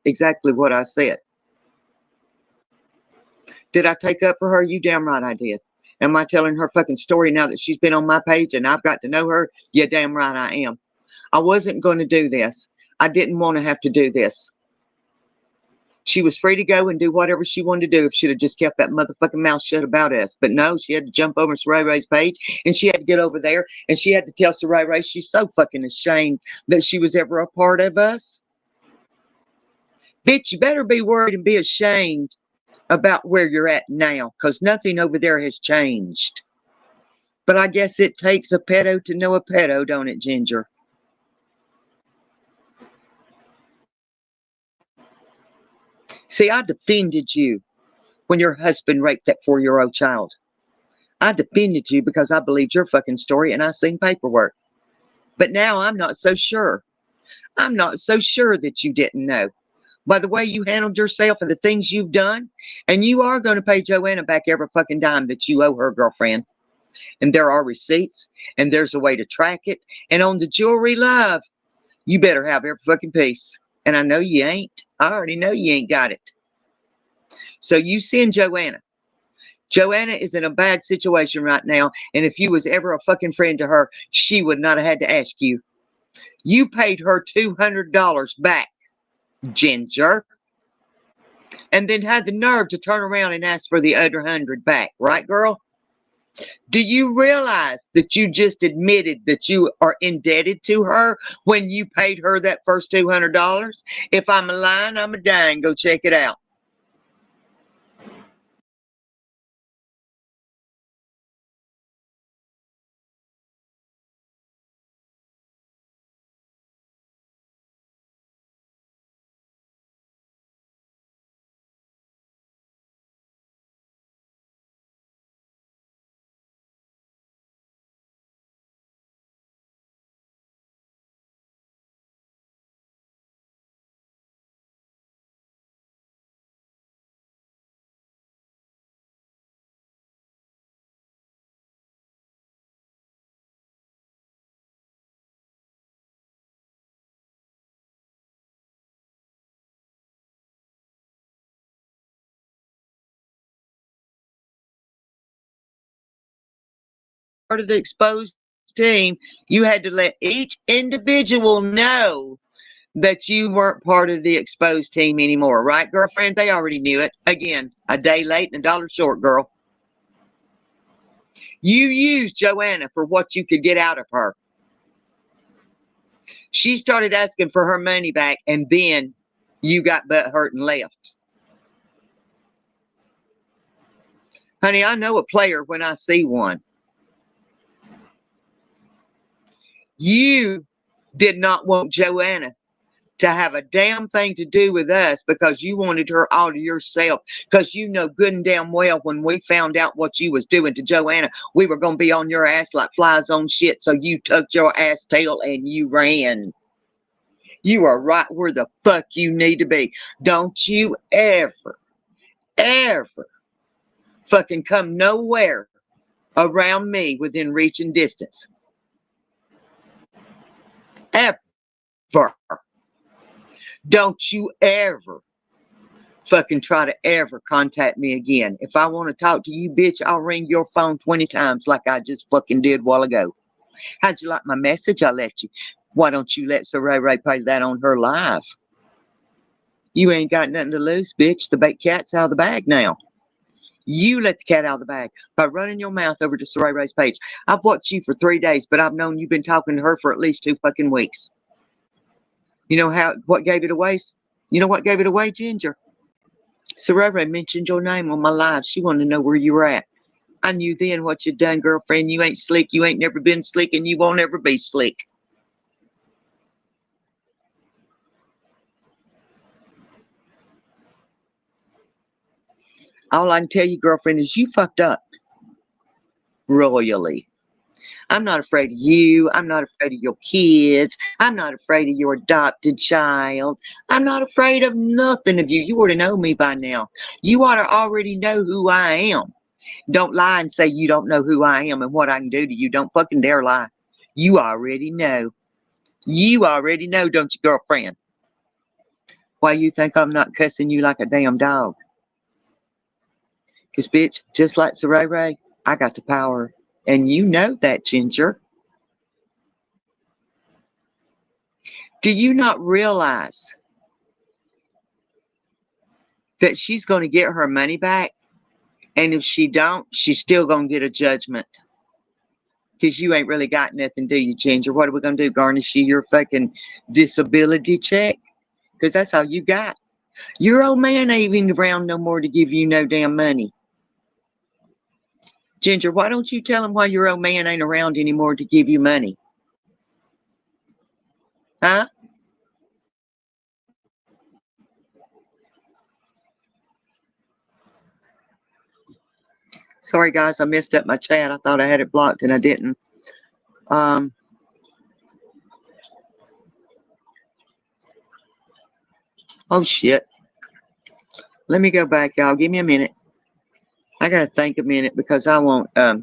exactly what I said. Did I take up for her? You damn right I did. Am I telling her fucking story now that she's been on my page and I've got to know her? Yeah, damn right I am. I wasn't going to do this. I didn't want to have to do this. She was free to go and do whatever she wanted to do if she'd have just kept that motherfucking mouth shut about us. But no, she had to jump over Saray Ray's page and she had to get over there and she had to tell Saray Ray she's so fucking ashamed that she was ever a part of us. Bitch, you better be worried and be ashamed about where you're at now, because nothing over there has changed. But I guess it takes a pedo to know a pedo, don't it, Ginger? See, I defended you when your husband raped that 4-year-old child. I defended you because I believed your fucking story and I seen paperwork. But now I'm not so sure. I'm not so sure that you didn't know. By the way you handled yourself and the things you've done, and you are going to pay Joanna back every fucking dime that you owe her, girlfriend. And there are receipts, and there's a way to track it. And on the jewelry, love, you better have every fucking piece. And I know you ain't. I already know you ain't got it. So you send Joanna. Joanna is in a bad situation right now, and if you was ever a fucking friend to her, she would not have had to ask you. You paid her $200 back, Ginger, and then had the nerve to turn around and ask for the other 100 back, right, girl? Do you realize that you just admitted that you are indebted to her when you paid her that first $200? If I'm lying, I'm a dying. Go check it out. Part of the exposed team, you had to let each individual know that you weren't part of the exposed team anymore, right, girlfriend? They already knew it. Again, a day late and a dollar short, girl. You used Joanna for what you could get out of her. She started asking for her money back, and then you got butt hurt and left. Honey, I know a player when I see one. You did not want Joanna to have a damn thing to do with us because you wanted her all to yourself, because you know good and damn well when we found out what you was doing to Joanna, we were going to be on your ass like flies on shit, so you tucked your ass tail and you ran. You are right where the fuck you need to be. Don't you ever, ever fucking come nowhere around me within reach and distance. Ever. Don't you ever fucking try to ever contact me again. If I want to talk to you, bitch, I'll ring your phone 20 times like I just fucking did a while ago. How'd you like my message I left you? Why don't you let Saray Ray play that on her live? You ain't got nothing to lose, bitch. The bait cat's out of the bag now. You let the cat out of the bag by running your mouth over to Saray Ray's page. I've watched you for 3 days, but I've known you've been talking to her for at least 2 fucking weeks. You know what gave it away? You know what gave it away, Ginger? Saray Ray mentioned your name on my live. She wanted to know where you were at. I knew then what you'd done, girlfriend. You ain't slick. You ain't never been slick, and you won't ever be slick. All I can tell you, girlfriend, is you fucked up royally. I'm not afraid of you. I'm not afraid of your kids. I'm not afraid of your adopted child. I'm not afraid of nothing of you. You ought to know me by now. You ought to already know who I am. Don't lie and say you don't know who I am and what I can do to you. Don't fucking dare lie. You already know. You already know, don't you, girlfriend? Why you think I'm not cussing you like a damn dog? Because, bitch, just like Saray Ray, I got the power. And you know that, Ginger. Do you not realize that she's going to get her money back? And if she don't, she's still going to get a judgment. Because you ain't really got nothing, do you, Ginger? What are we going to do, garnish you your fucking disability check? Because that's all you got. Your old man ain't even around no more to give you no damn money. Ginger, why don't you tell him why your old man ain't around anymore to give you money? Huh? Sorry, guys, I messed up my chat. I thought I had it blocked and I didn't. Oh, shit. Let me go back, y'all. Give me a minute. I got to think a minute because I won't, I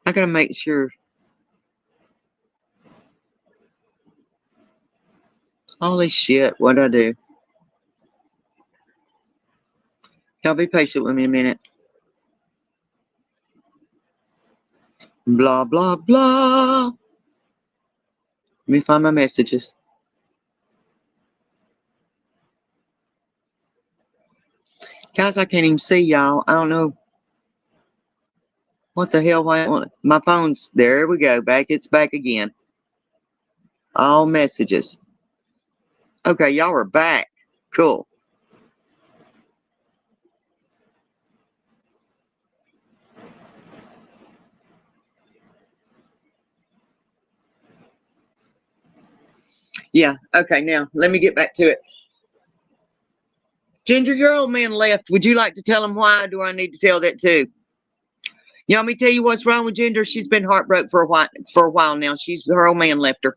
got to make sure. Holy shit, what'd I do? Y'all be patient with me a minute. Blah, blah, blah. Let me find my messages. Guys, I can't even see y'all. I don't know. What the hell? Why? My phone's, there we go. It's back again. All messages. Okay, y'all are back. Cool. Yeah, okay, now let me get back to it. Ginger, your old man left. Would you like to tell him why? Do I need to tell that too? You want me to tell you what's wrong with Ginger? She's been heartbroken for a while now. Her old man left her.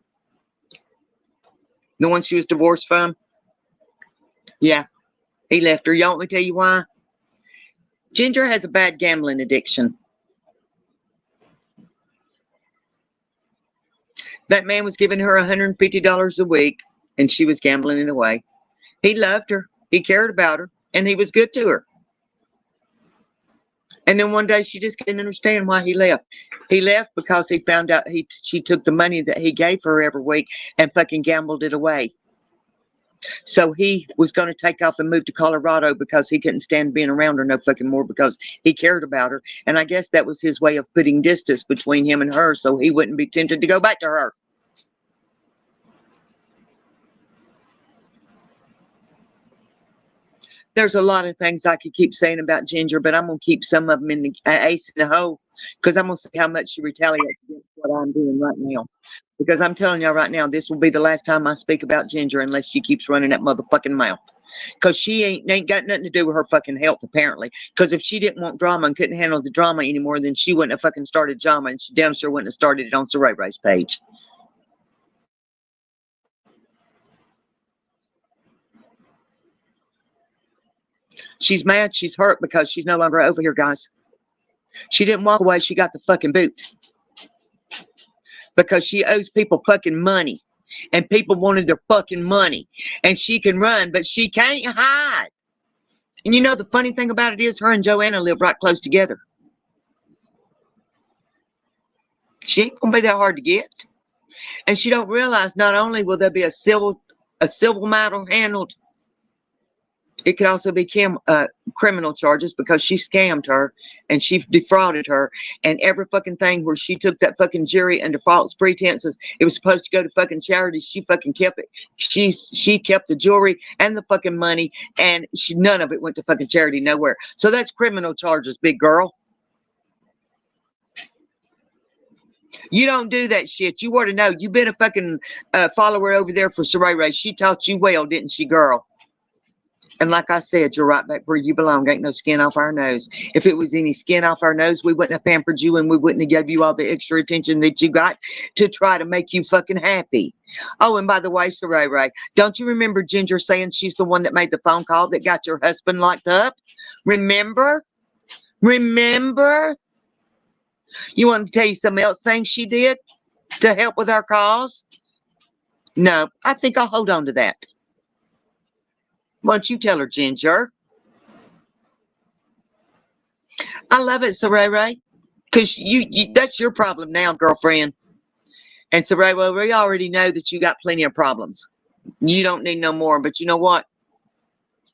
The one she was divorced from? Yeah, he left her. You want me to tell you why? Ginger has a bad gambling addiction. That man was giving her $150 a week, and she was gambling it away. He loved her. He cared about her, and he was good to her. And then one day she just couldn't understand why he left. He left because he found out she took the money that he gave her every week and fucking gambled it away. So he was going to take off and move to Colorado because he couldn't stand being around her no fucking more because he cared about her. And I guess that was his way of putting distance between him and her so he wouldn't be tempted to go back to her. There's a lot of things I could keep saying about Ginger, but I'm going to keep some of them in the ace in the hole because I'm going to see how much she retaliates against what I'm doing right now. Because I'm telling y'all right now, this will be the last time I speak about Ginger unless she keeps running that motherfucking mouth. Because she ain't got nothing to do with her fucking health, apparently. Because if she didn't want drama and couldn't handle the drama anymore, then she wouldn't have fucking started drama, and she damn sure wouldn't have started it on Saray Ray's page. She's mad, she's hurt because she's no longer over here, guys. She didn't walk away, she got the fucking boot. Because she owes people fucking money. And people wanted their fucking money. And she can run, but she can't hide. And you know the funny thing about it is her and Joanna live right close together. She ain't gonna be that hard to get. And she don't realize not only will there be a civil matter handled, it could also be criminal charges because she scammed her and she defrauded her, and every fucking thing where she took that fucking jury under false pretenses. It was supposed to go to fucking charity. She fucking kept it. She kept the jewelry and the fucking money, and none of it went to fucking charity nowhere. So that's criminal charges, big girl. You don't do that shit. You ought to know. You've been a fucking follower over there for Saray Ray. She taught you well, didn't she, girl? And like I said, you're right back where you belong. Ain't no skin off our nose. If it was any skin off our nose, we wouldn't have pampered you and we wouldn't have gave you all the extra attention that you got to try to make you fucking happy. Oh, and by the way, Saray Ray, don't you remember Ginger saying she's the one that made the phone call that got your husband locked up? Remember? Remember? You want to tell you some else thing she did? to help with our cause? No, I think I'll hold on to that. Why don't you tell her, Ginger? I love it, Saray, because you that's your problem now, girlfriend. And Saray, well, we already know that you got plenty of problems. You don't need no more. But you know what?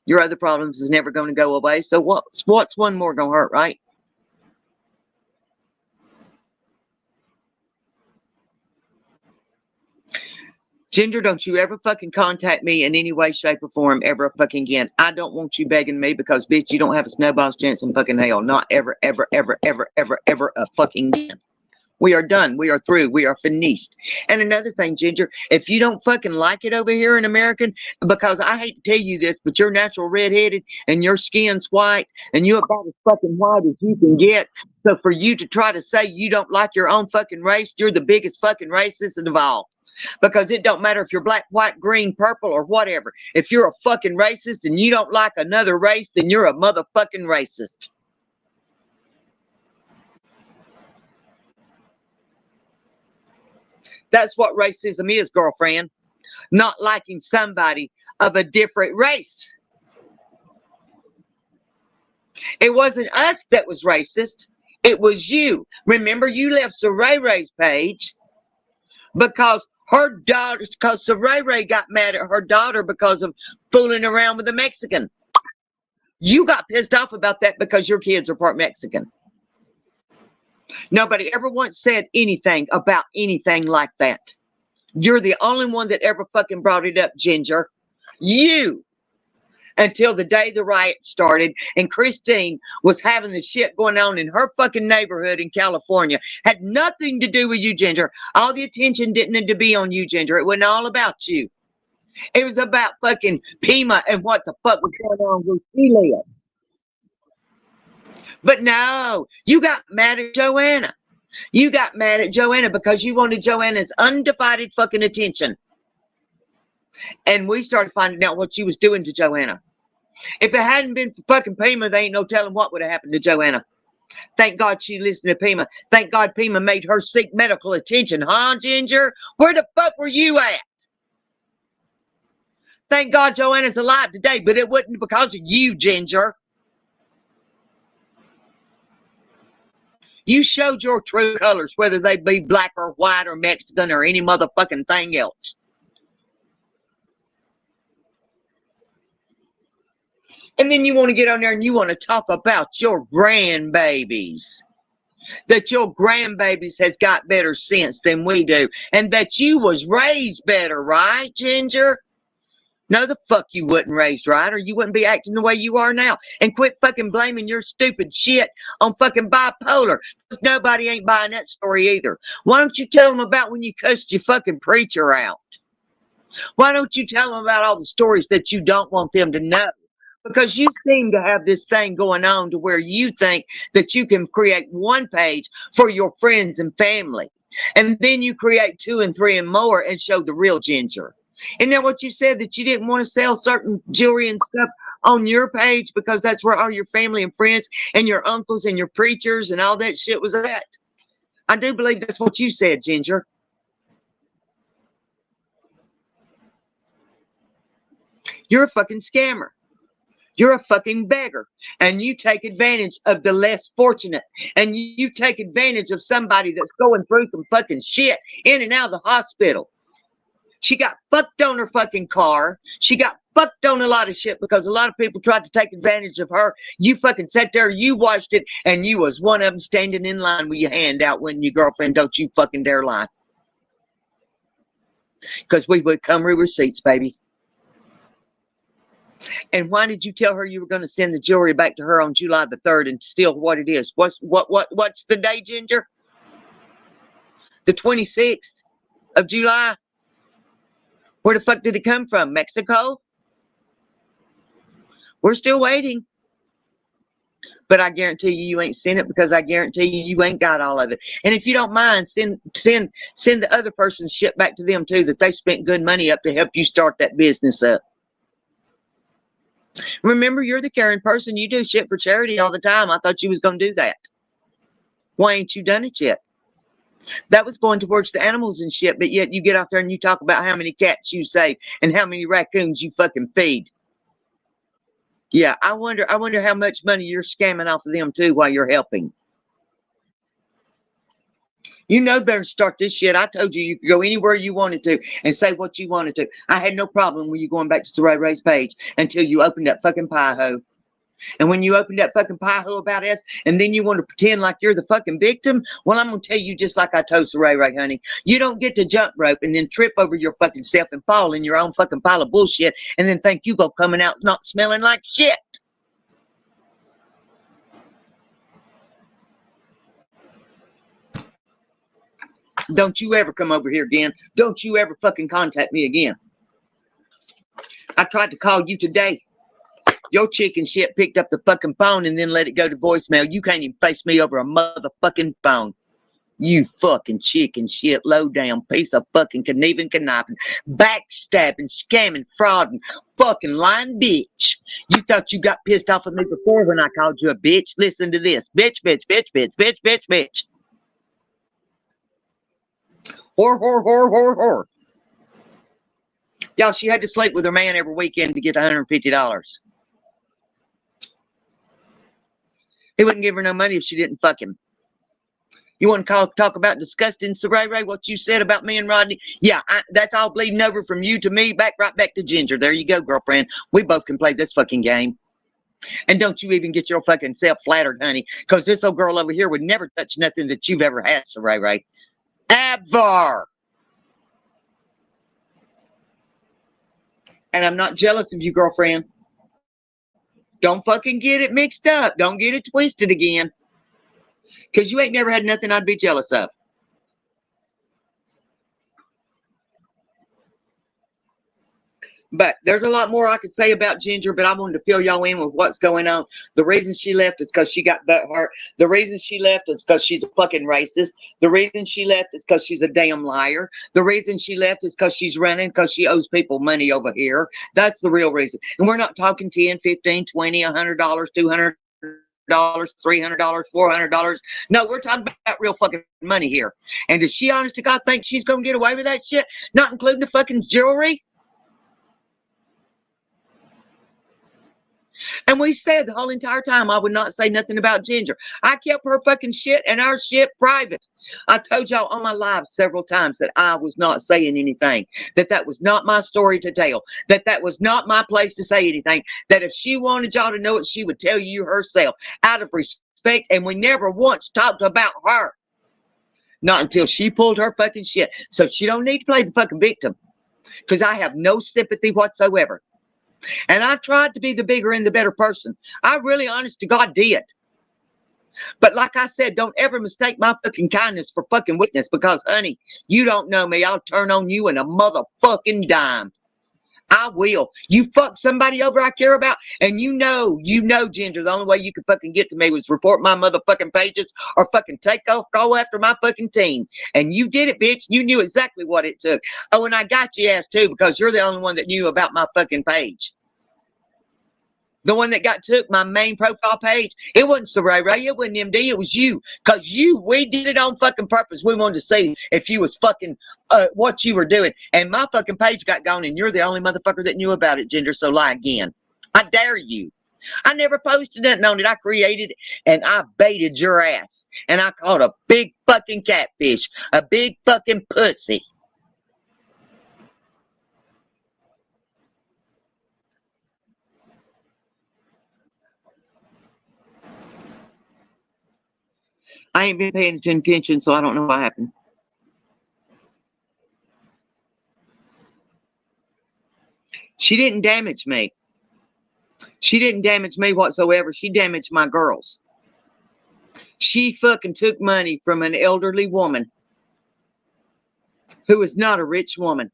Your other problems is never going to go away. So what's one more going to hurt, right? Ginger, don't you ever fucking contact me in any way, shape, or form ever fucking again. I don't want you begging me because, bitch, you don't have a snowball's chance in fucking hell. Not ever, ever, ever, ever, ever, ever a fucking again. We are done. We are through. We are finished. And another thing, Ginger, if you don't fucking like it over here in American, because I hate to tell you this, but you're natural redheaded and your skin's white and you're about as fucking white as you can get. So for you to try to say you don't like your own fucking race, you're the biggest fucking racist of all. Because it don't matter if you're black, white, green, purple, or whatever. If you're a fucking racist and you don't like another race, then you're a motherfucking racist. That's what racism is, girlfriend. Not liking somebody of a different race. It wasn't us that was racist. It was you. Remember, you left Saray Ray's page because her daughter, because Saray Ray got mad at her daughter because of fooling around with a Mexican. You got pissed off about that because your kids are part Mexican. Nobody ever once said anything about anything like that. You're the only one that ever fucking brought it up, Ginger. You. Until the day the riot started and Christine was having the shit going on in her fucking neighborhood in California. Had nothing to do with you, Ginger. All the attention didn't need to be on you, Ginger. It wasn't all about you. It was about fucking Pima and what the fuck was going on with she lived. But no, you got mad at Joanna. You got mad at Joanna because you wanted Joanna's undivided fucking attention. And we started finding out what she was doing to Joanna. If it hadn't been for fucking Pima, there ain't no telling what would have happened to Joanna. Thank God she listened to Pima. Thank God Pima made her seek medical attention, huh, Ginger? Where the fuck were you at? Thank God Joanna's alive today, but it wasn't because of you, Ginger. You showed your true colors, whether they be black or white or Mexican or any motherfucking thing else. And then you want to get on there and you want to talk about your grandbabies. That your grandbabies has got better sense than we do. And that you was raised better, right, Ginger? No, the fuck you wasn't raised right, or you wouldn't be acting the way you are now. And quit fucking blaming your stupid shit on fucking bipolar. Because nobody ain't buying that story either. Why don't you tell them about when you cussed your fucking preacher out? Why don't you tell them about all the stories that you don't want them to know? Because you seem to have this thing going on to where you think that you can create one page for your friends and family. And then you create 2 and 3 and more and show the real Ginger. Isn't that what you said, that you didn't want to sell certain jewelry and stuff on your page because that's where all your family and friends and your uncles and your preachers and all that shit was at? I do believe that's what you said, Ginger. You're a fucking scammer. You're a fucking beggar. And you take advantage of the less fortunate. And you take advantage of somebody that's going through some fucking shit in and out of the hospital. She got fucked on her fucking car. She got fucked on a lot of shit because a lot of people tried to take advantage of her. You fucking sat there, you watched it, and you was one of them standing in line with your hand out when your girlfriend, don't you fucking dare lie. Because we would come with receipts, baby. And why did you tell her you were going to send the jewelry back to her on July the 3rd and steal what it is? What's the day, Ginger? The 26th of July? Where the fuck did it come from? Mexico? We're still waiting. But I guarantee you ain't seen it because I guarantee you ain't got all of it. And if you don't mind, send the other person's shit back to them too, that they spent good money up to help you start that business up. Remember, you're the caring person. You do shit for charity all the time. I thought you was going to do that. Why ain't you done it yet? That was going towards the animals and shit, but yet you get out there and you talk about how many cats you save and how many raccoons you fucking feed. Yeah, I wonder how much money you're scamming off of them too while you're helping. You know better than start this shit. I told you you could go anywhere you wanted to and say what you wanted to. I had no problem with you going back to Ray Ray's page until you opened that fucking pie hole. And when you opened that fucking pie hole about us, and then you want to pretend like you're the fucking victim, well, I'm gonna tell you just like I told Ray Ray, honey. You don't get to jump rope and then trip over your fucking self and fall in your own fucking pile of bullshit, and then think you go coming out not smelling like shit. Don't you ever come over here again. Don't you ever fucking contact me again. I tried to call you today. Your chicken shit picked up the fucking phone and then let it go to voicemail. You can't even face me over a motherfucking phone. You fucking chicken shit, low down piece of fucking conniving, backstabbing, scamming, frauding, fucking lying bitch. You thought you got pissed off at me before when I called you a bitch? Listen to this. Bitch, bitch, bitch, bitch, bitch, bitch, bitch. Whore, whore, whore, whore, whore. Y'all, she had to sleep with her man every weekend to get $150. He wouldn't give her no money if she didn't fuck him. You want to talk about disgusting, Ray Ray, what you said about me and Rodney? Yeah, that's all bleeding over from you to me, right back to Ginger. There you go, girlfriend. We both can play this fucking game. And don't you even get your fucking self flattered, honey, because this old girl over here would never touch nothing that you've ever had, Ray Ray. Ever. And I'm not jealous of you, girlfriend. Don't fucking get it mixed up. Don't get it twisted again. Because you ain't never had nothing I'd be jealous of. But there's a lot more I could say about Ginger, but I wanted to fill y'all in with what's going on. The reason she left is because she got butt hurt. The reason she left is because she's a fucking racist. The reason she left is because she's a damn liar. The reason she left is because she's running because she owes people money over here. That's the real reason. And we're not talking 10, 15, 20, $100, $200. $300, $400. No, we're talking about real fucking money here. And does she, honest to God, think she's gonna get away with that shit? Not including the fucking jewelry? And we said the whole entire time I would not say nothing about Ginger. I kept her fucking shit and our shit private. I told y'all on my live several times that I was not saying anything, that was not my story to tell, that was not my place to say anything, that if she wanted y'all to know it, she would tell you herself out of respect, and we never once talked about her. Not until she pulled her fucking shit. So she don't need to play the fucking victim, because I have no sympathy whatsoever. And I tried to be the bigger and the better person. I really, honest to God, did. But like I said, don't ever mistake my fucking kindness for fucking weakness, because, honey, you don't know me. I'll turn on you in a motherfucking dime. I will. You fuck somebody over I care about, and you know, Ginger, the only way you could fucking get to me was report my motherfucking pages or fucking go after my fucking team. And you did it, bitch. You knew exactly what it took. Oh, and I got your ass too, because you're the only one that knew about my fucking page. The one that took my main profile page. It wasn't Ray Ray, it wasn't MD, it was you. Because we did it on fucking purpose. We wanted to see if you was fucking what you were doing. And my fucking page got gone, and you're the only motherfucker that knew about it, Ginger, so lie again. I dare you. I never posted nothing on it. I created it, and I baited your ass. And I caught a big fucking catfish. A big fucking pussy. I ain't been paying attention, so I don't know what happened. She didn't damage me. She didn't damage me whatsoever. She damaged my girls. She fucking took money from an elderly woman who is not a rich woman,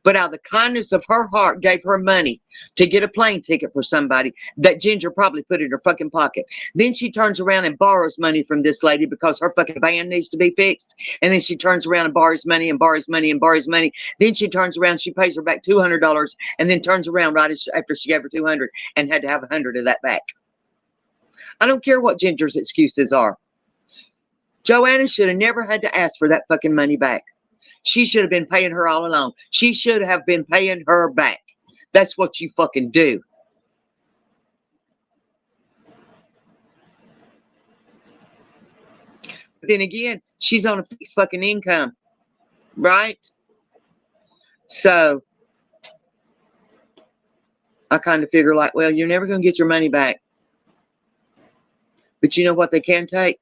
but out of the kindness of her heart gave her money to get a plane ticket for somebody that Ginger probably put in her fucking pocket. Then she turns around and borrows money from this lady because her fucking van needs to be fixed. And then she turns around and borrows money and borrows money and borrows money. Then she turns around, she pays her back $200, and then turns around right after she gave her $200 and had to have $100 of that back. I don't care what Ginger's excuses are. Joanna should have never had to ask for that fucking money back. She should have been paying her all along. She should have been paying her back. That's what you fucking do. But then again, she's on a fixed fucking income, right? So I kind of figure like, well, you're never going to get your money back. But you know what they can take?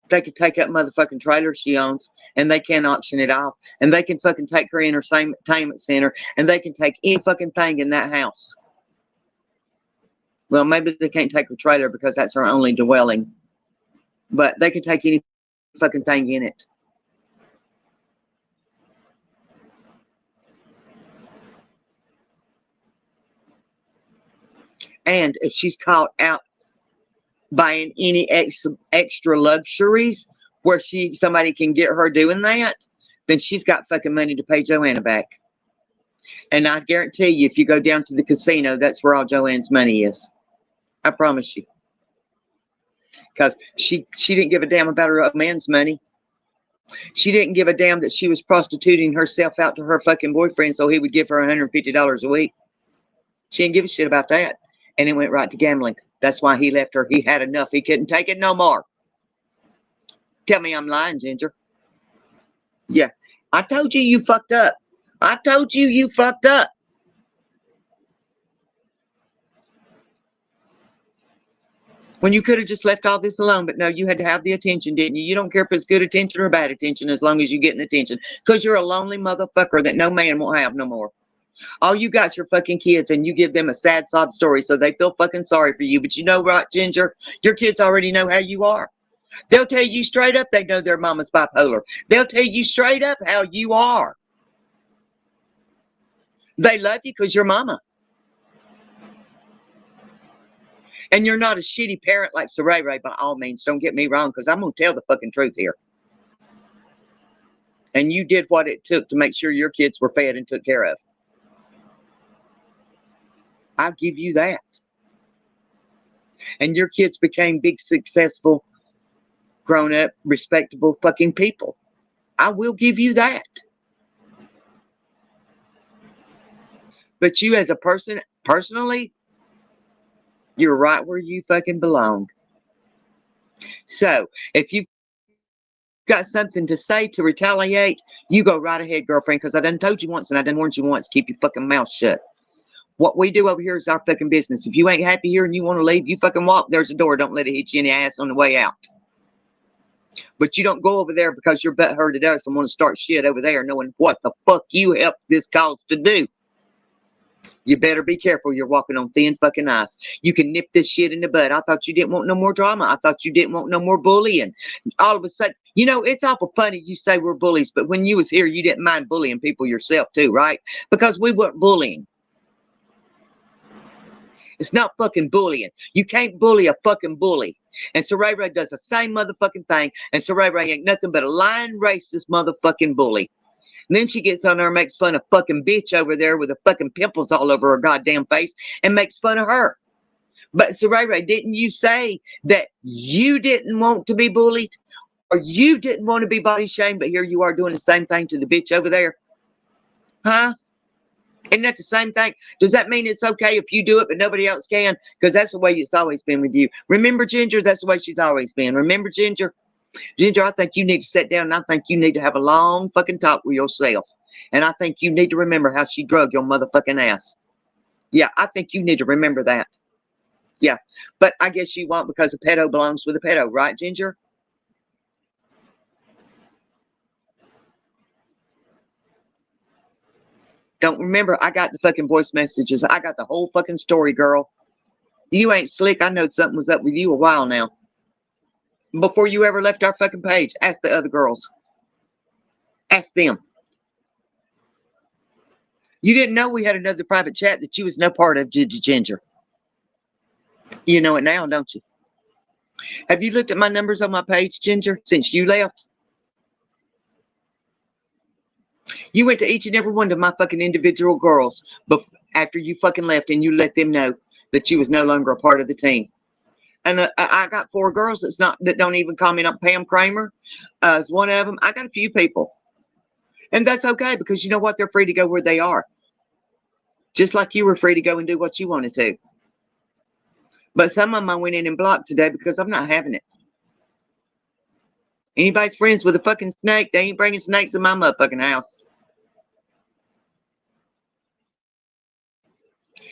They could take that motherfucking trailer she owns and they can auction it off. And they can fucking take her entertainment center and they can take any fucking thing in that house. Well, maybe they can't take her trailer because that's her only dwelling. But they can take any fucking thing in it. And if she's caught out buying any extra luxuries where somebody can get her doing that, then she's got fucking money to pay Joanna back. And I guarantee you, if you go down to the casino, that's where all Joanne's money is. I promise you. Because she didn't give a damn about her man's money. She didn't give a damn that she was prostituting herself out to her fucking boyfriend so he would give her $150 a week. She didn't give a shit about that. And it went right to gambling. That's why he left her. He had enough. He couldn't take it no more. Tell me I'm lying, Ginger. Yeah. I told you you fucked up. I told you you fucked up. When you could have just left all this alone, but no, you had to have the attention, didn't you? You don't care if it's good attention or bad attention as long as you're getting attention. Because you're a lonely motherfucker that no man won't have no more. All you got's your fucking kids, and you give them a sad sob story so they feel fucking sorry for you. But you know what, Ginger? Your kids already know how you are. They'll tell you straight up they know their mama's bipolar. They'll tell you straight up how you are. They love you because you're mama. And you're not a shitty parent like Saray by all means. Don't get me wrong, because I'm going to tell the fucking truth here. And you did what it took to make sure your kids were fed and took care of. I'll give you that. And your kids became big, successful, grown-up, respectable fucking people. I will give you that. But you as a person, personally, you're right where you fucking belong. So, if you've got something to say to retaliate, you go right ahead, girlfriend, because I done told you once and I done warned you once, keep your fucking mouth shut. What we do over here is our fucking business. If you ain't happy here and you want to leave, you fucking walk. There's a door. Don't let it hit you in the ass on the way out. But you don't go over there because your butt hurted us and want to start shit over there knowing what the fuck you helped this cause to do. You better be careful. You're walking on thin fucking ice. You can nip this shit in the bud. I thought you didn't want no more drama. I thought you didn't want no more bullying. All of a sudden, you know, it's awful funny you say we're bullies, but when you was here, you didn't mind bullying people yourself too, right? Because we weren't bullying. It's not fucking bullying. You can't bully a fucking bully. And Saray does the same motherfucking thing. And Saray ain't nothing but a lying, racist motherfucking bully. And then she gets on there and makes fun of fucking bitch over there with the fucking pimples all over her goddamn face and makes fun of her. But Saray, didn't you say that you didn't want to be bullied? Or you didn't want to be body shamed, but here you are doing the same thing to the bitch over there? Huh? Isn't that the same thing? Does that mean it's okay if you do it, but nobody else can? Because that's the way it's always been with you. Remember, Ginger? That's the way she's always been. Remember, Ginger? Ginger, I think you need to sit down and I think you need to have a long fucking talk with yourself. And I think you need to remember how she drug your motherfucking ass. Yeah, I think you need to remember that. Yeah, but I guess you won't because a pedo belongs with a pedo, right, Ginger? Don't remember, I got the fucking voice messages. I got the whole fucking story, girl. You ain't slick. I know something was up with you a while now. Before you ever left our fucking page, ask the other girls. Ask them. You didn't know we had another private chat that you was no part of, Ginger. You know it now, don't you? Have you looked at my numbers on my page, Ginger, since you left? You went to each and every one of my fucking individual girls after you fucking left and you let them know that you was no longer a part of the team. And I got 4 girls that don't even comment on Pam Kramer as one of them. I got a few people. And that's okay because you know what? They're free to go where they are. Just like you were free to go and do what you wanted to. But some of them I went in and blocked today because I'm not having it. Anybody's friends with a fucking snake, they ain't bringing snakes in my motherfucking house.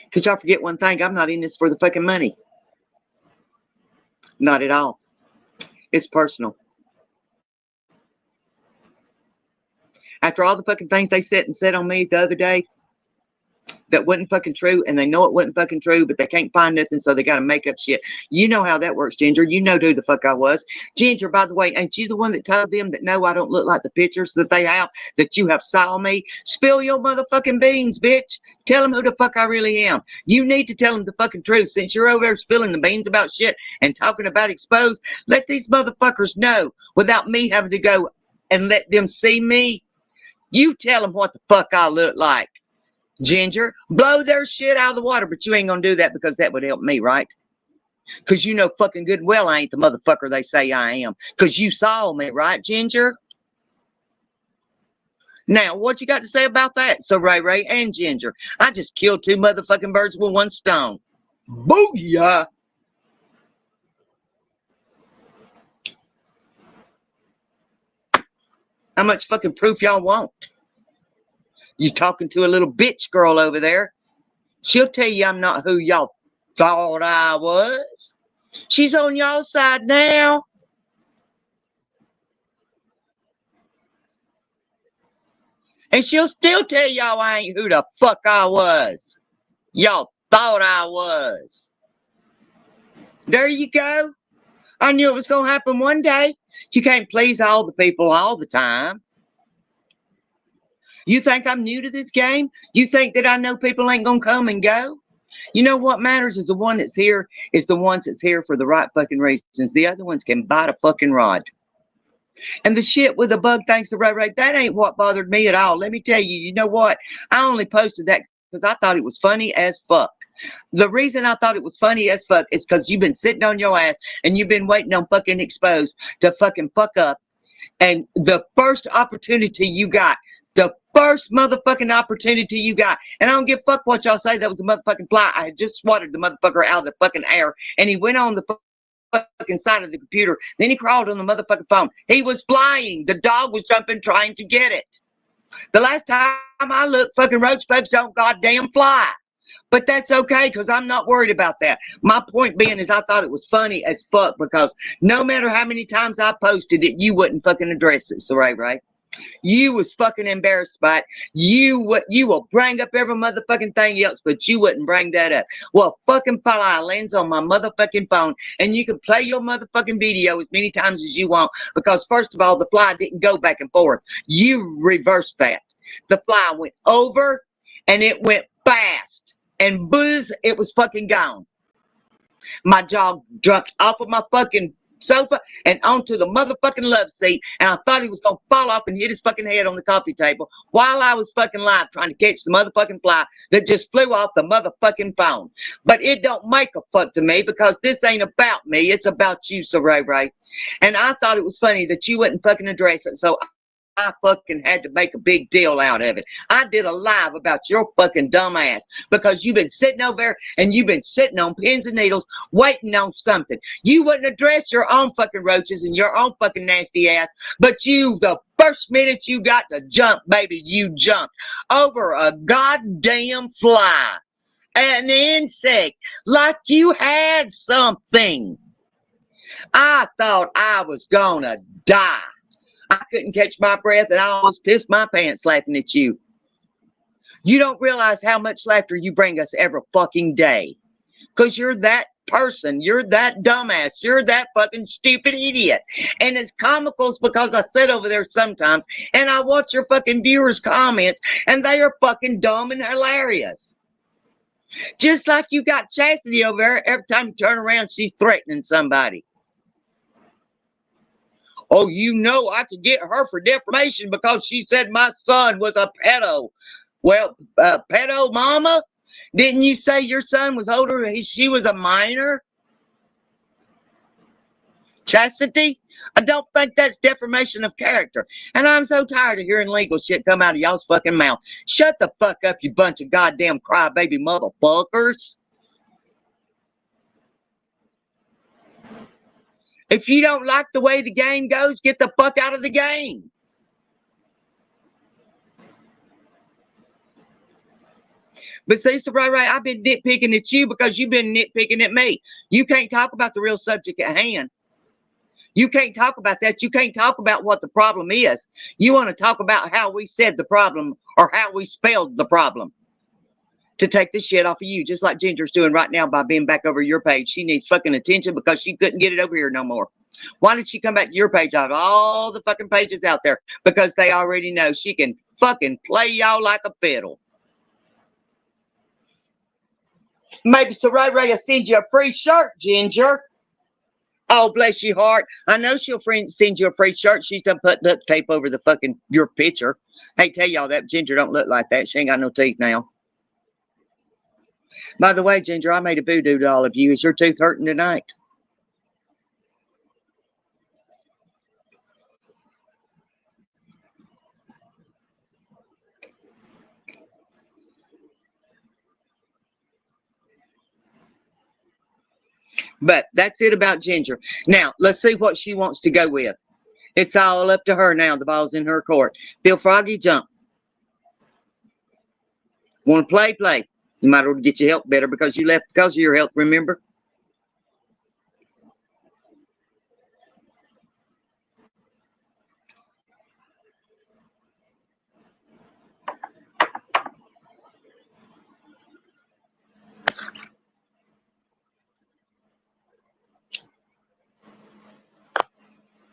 Because y'all forget one thing, I'm not in this for the fucking money. Not at all. It's personal. After all the fucking things they said on me the other day that wasn't fucking true, and they know it wasn't fucking true, but they can't find nothing, so they got to make up shit. You know how that works, Ginger. You know who the fuck I was. Ginger, by the way, ain't you the one that told them that no, I don't look like the pictures that they have, that you have saw me? Spill your motherfucking beans, bitch. Tell them who the fuck I really am. You need to tell them the fucking truth. Since you're over there spilling the beans about shit and talking about exposed, let these motherfuckers know without me having to go and let them see me. You tell them what the fuck I look like. Ginger, blow their shit out of the water, but you ain't gonna do that because that would help me, right? Because you know fucking good well I ain't the motherfucker they say I am. Because you saw me, right, Ginger? Now, what you got to say about that? So Ray Ray and Ginger, I just killed 2 motherfucking birds with 1 stone. Booyah! How much fucking proof y'all want? You talking to a little bitch girl over there. She'll tell you I'm not who y'all thought I was. She's on y'all side now. And she'll still tell y'all I ain't who the fuck I was. Y'all thought I was. There you go. I knew it was going to happen one day. You can't please all the people all the time. You think I'm new to this game? You think that I know people ain't going to come and go? You know what matters is the one that's here is the ones that's here for the right fucking reasons. The other ones can bite a fucking rod. And the shit with the bug thanks to Ray Ray, that ain't what bothered me at all. Let me tell you, you know what? I only posted that because I thought it was funny as fuck. The reason I thought it was funny as fuck is because you've been sitting on your ass and you've been waiting on fucking exposed to fucking fuck up. And the first opportunity you got, the first motherfucking opportunity you got, and I don't give a fuck what y'all say, that was a motherfucking fly. I had just swatted the motherfucker out of the fucking air, and he went on the fucking side of the computer. Then he crawled on the motherfucking phone. He was flying. The dog was jumping, trying to get it. The last time I looked, fucking roach bugs don't goddamn fly. But that's okay, because I'm not worried about that. My point being is I thought it was funny as fuck, because no matter how many times I posted it, you wouldn't fucking address it, so right? You was fucking embarrassed by it. You will bring up every motherfucking thing else, but you wouldn't bring that up. Well, fucking fly lands on my motherfucking phone, and you can play your motherfucking video as many times as you want, because first of all, the fly didn't go back and forth. You reversed that. The fly went over, and it went fast. And buzz, it was fucking gone. My jaw jumped off of my fucking sofa and onto the motherfucking love seat, and I thought he was gonna fall off and hit his fucking head on the coffee table while I was fucking live trying to catch the motherfucking fly that just flew off the motherfucking phone. But it don't make a fuck to me, because this ain't about me, it's about you, so Ray. And I thought it was funny that you wouldn't fucking address it, so I fucking had to make a big deal out of it. I did a live about your fucking dumb ass, because you've been sitting over there and you've been sitting on pins and needles waiting on something. You wouldn't address your own fucking roaches and your own fucking nasty ass, but you, the first minute you got to jump, baby, you jumped over a goddamn fly, an insect, like you had something. I thought I was gonna die. I couldn't catch my breath, and I almost pissed my pants laughing at you. You don't realize how much laughter you bring us every fucking day. Because you're that person. You're that dumbass. You're that fucking stupid idiot. And it's comical because I sit over there sometimes, and I watch your fucking viewers' comments, and they are fucking dumb and hilarious. Just like you got Chastity over there, every time you turn around, she's threatening somebody. Oh, you know I could get her for defamation because she said my son was a pedo. Well, pedo mama? Didn't you say your son was older? She was a minor? Chastity? I don't think that's defamation of character. And I'm so tired of hearing legal shit come out of y'all's fucking mouth. Shut the fuck up, you bunch of goddamn crybaby motherfuckers. If you don't like the way the game goes, get the fuck out of the game. But see, so Ray, I've been nitpicking at you because you've been nitpicking at me. You can't talk about the real subject at hand. You can't talk about that. You can't talk about what the problem is. You want to talk about how we said the problem or how we spelled the problem to take the shit off of you, just like Ginger's doing right now by being back over your page. She needs fucking attention because she couldn't get it over here no more. Why did she come back to your page out of all the fucking pages out there? Because they already know she can fucking play y'all like a fiddle. Maybe Saray Ray will send you a free shirt, Ginger. Oh, bless your heart. I know she'll send you a free shirt. She's done put duct tape over the fucking your picture. Hey, tell y'all that Ginger don't look like that. She ain't got no teeth now. By the way, Ginger, I made a voodoo doll of you. Is your tooth hurting tonight? But that's it about Ginger. Now, let's see what she wants to go with. It's all up to her now. The ball's in her court. Feel froggy, jump. Want to play? Play. You might ought to get your health better because you left because of your health, remember?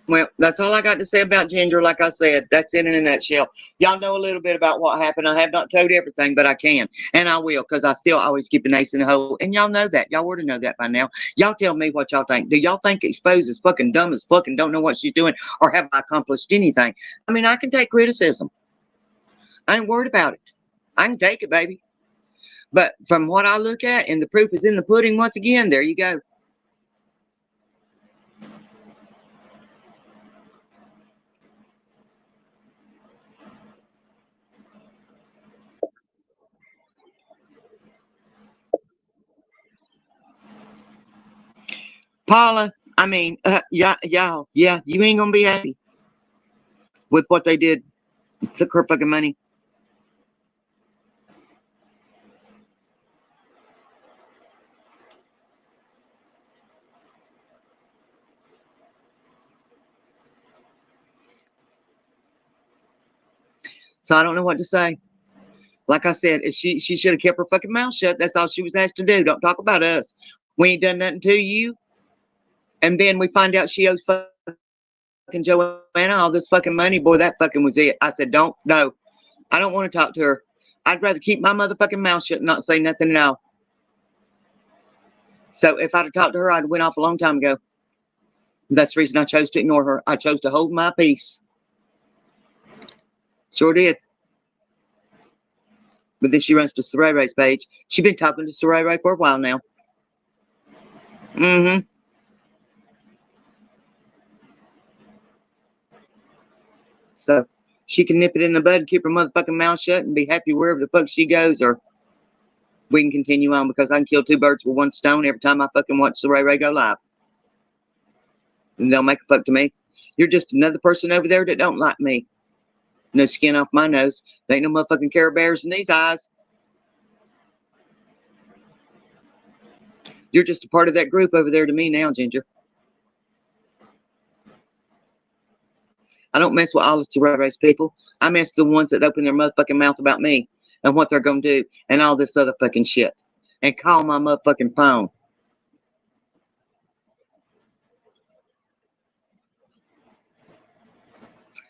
Well, that's all I got to say about Ginger. Like I said, that's it in a nutshell. Y'all know a little bit about what happened. I have not told everything, but I can. And I will, because I still always keep an ace in the hole. And y'all know that. Y'all ought to know that by now. Y'all tell me what y'all think. Do y'all think Exposed is fucking dumb as fucking don't know what she's doing? Or have I accomplished anything? I mean, I can take criticism. I ain't worried about it. I can take it, baby. But from what I look at, and the proof is in the pudding once again, there you go. Paula, I mean, yeah, you ain't gonna be happy with what they did. Took her fucking money. So I don't know what to say. Like I said, if she should have kept her fucking mouth shut. That's all she was asked to do. Don't talk about us. We ain't done nothing to you. And then we find out she owes fucking Joanna all this fucking money. Boy, that fucking was it. I said, don't, no. I don't want to talk to her. I'd rather keep my motherfucking mouth shut and not say nothing at all. So if I'd have talked to her, I'd have went off a long time ago. That's the reason I chose to ignore her. I chose to hold my peace. Sure did. But then she runs to Saray Ray's page. She's been talking to Saray Ray for a while now. Mm-hmm. So she can nip it in the bud and keep her motherfucking mouth shut and be happy wherever the fuck she goes, or we can continue on because I can kill two birds with one stone every time I fucking watch Saray Ray go live. And they'll make a fuck to me. You're just another person over there that don't like me. No skin off my nose. There ain't no motherfucking Care Bears in these eyes. You're just a part of that group over there to me now, Ginger. I don't mess with all of Saray Ray's people. I mess with the ones that open their motherfucking mouth about me and what they're gonna do and all this other fucking shit. And call my motherfucking phone.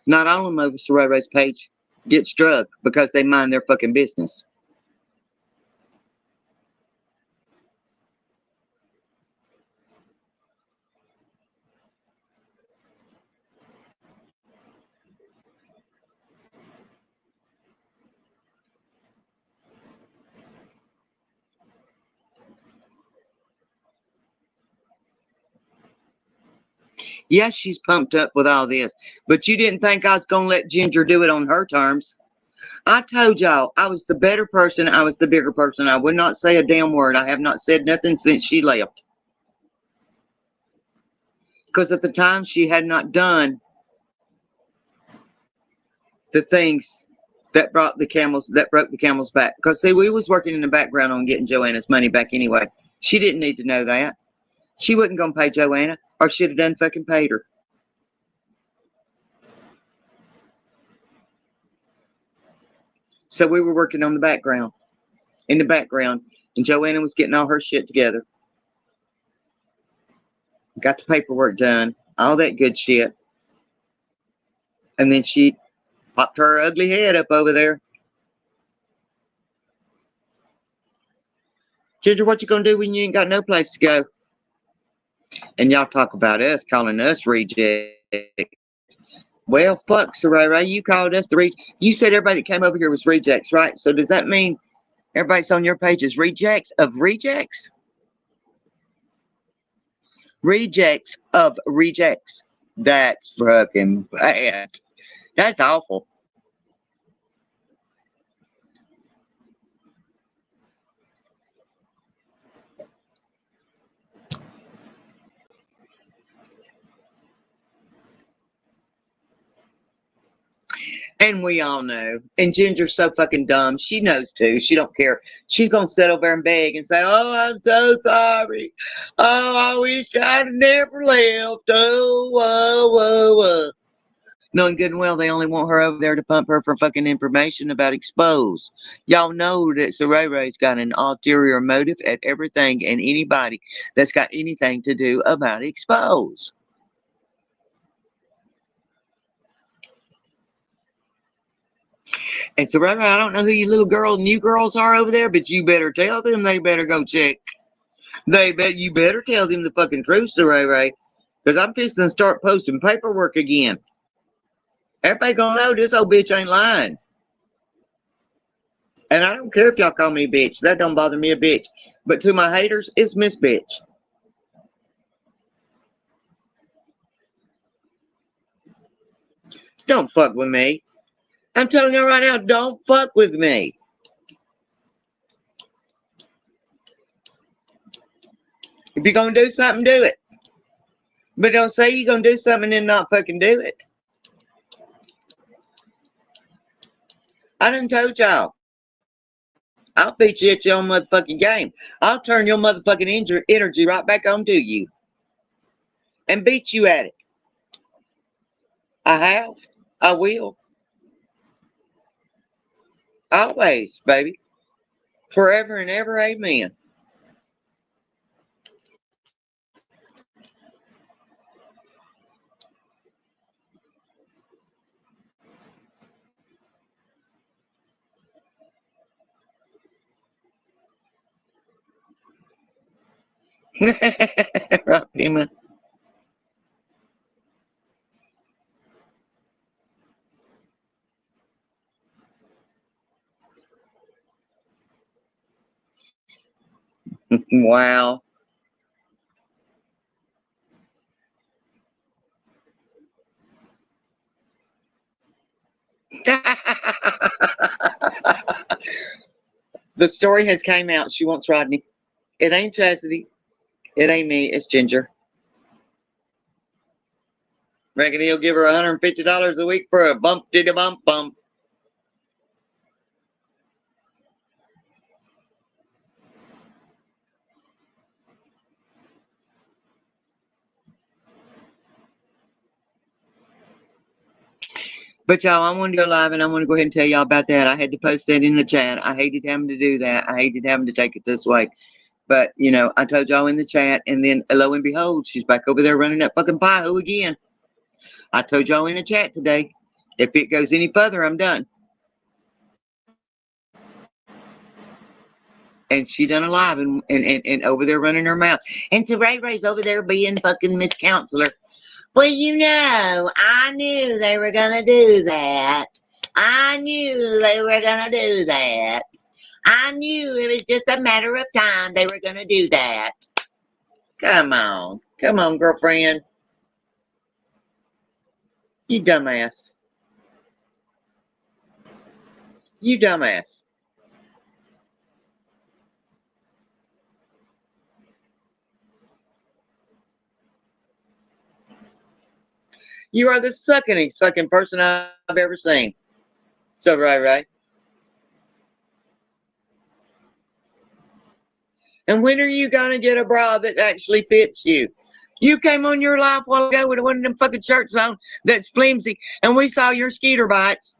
Not all of them over Saray Ray's page get struck because they mind their fucking business. Yes, she's pumped up with all this, but you didn't think I was going to let Ginger do it on her terms. I told y'all I was the better person. I was the bigger person. I would not say a damn word. I have not said nothing since she left. Because at the time she had not done the things that broke the camel's back. Because see, we was working in the background on getting Joanna's money back anyway. She didn't need to know that. She wasn't going to pay Joanna, or she'd have done fucking paid her. So we were working on the background, in the background, and Joanna was getting all her shit together. Got the paperwork done, all that good shit. And then she popped her ugly head up over there. Ginger, what you gonna do when you ain't got no place to go? And y'all talk about us calling us rejects. Well, fuck, Soraya, you called us the You said everybody that came over here was rejects, right? So does that mean everybody's on your page is rejects of rejects? Rejects of rejects. That's fucking bad. That's awful. And we all know. And Ginger's so fucking dumb. She knows too. She don't care. She's gonna sit over there and beg and say, "Oh, I'm so sorry. Oh, I wish I'd never left. Oh, whoa, whoa, whoa." Knowing good and well they only want her over there to pump her for fucking information about Expose. Y'all know that Soray's got an ulterior motive at everything and anybody that's got anything to do about Expose. And Saray, I don't know who you little girl, new girls are over there, but you better tell them they better go check. You better tell them the fucking truth, Saray, because I'm fixing to start posting paperwork again. Everybody gonna know this old bitch ain't lying. And I don't care if y'all call me bitch. That don't bother me a bitch. But to my haters, it's Miss Bitch. Don't fuck with me. I'm telling you right now, don't fuck with me. If you're gonna do something, do it. But don't say you're gonna do something and not fucking do it. I done told y'all. I'll beat you at your own motherfucking game. I'll turn your motherfucking energy right back on to you. And beat you at it. I have. I will. Always, baby. Forever and ever, amen. Right, Pima. Wow. The story has came out. She wants Rodney. It ain't Chastity. It ain't me. It's Ginger. Reckon he'll give her $150 a week for a bump diddy bump bump. But y'all, I want to go live and I want to go ahead and tell y'all about that. I had to post that in the chat. I hated having to do that. I hated having to take it this way. But, you know, I told y'all in the chat, and then lo and behold, she's back over there running that fucking pie-ho again. I told y'all in the chat today, if it goes any further, I'm done. And she done a live and over there running her mouth. And so Ray's over there being fucking Miss Counselor. Well, you know, I knew they were going to do that. I knew they were going to do that. I knew it was just a matter of time they were going to do that. Come on. Come on, girlfriend. You dumbass. You dumbass. You are the suckingest fucking person I've ever seen. So, right. And when are you gonna get a bra that actually fits you? You came on your live a while ago with one of them fucking shirts on that's flimsy, and we saw your skeeter bites.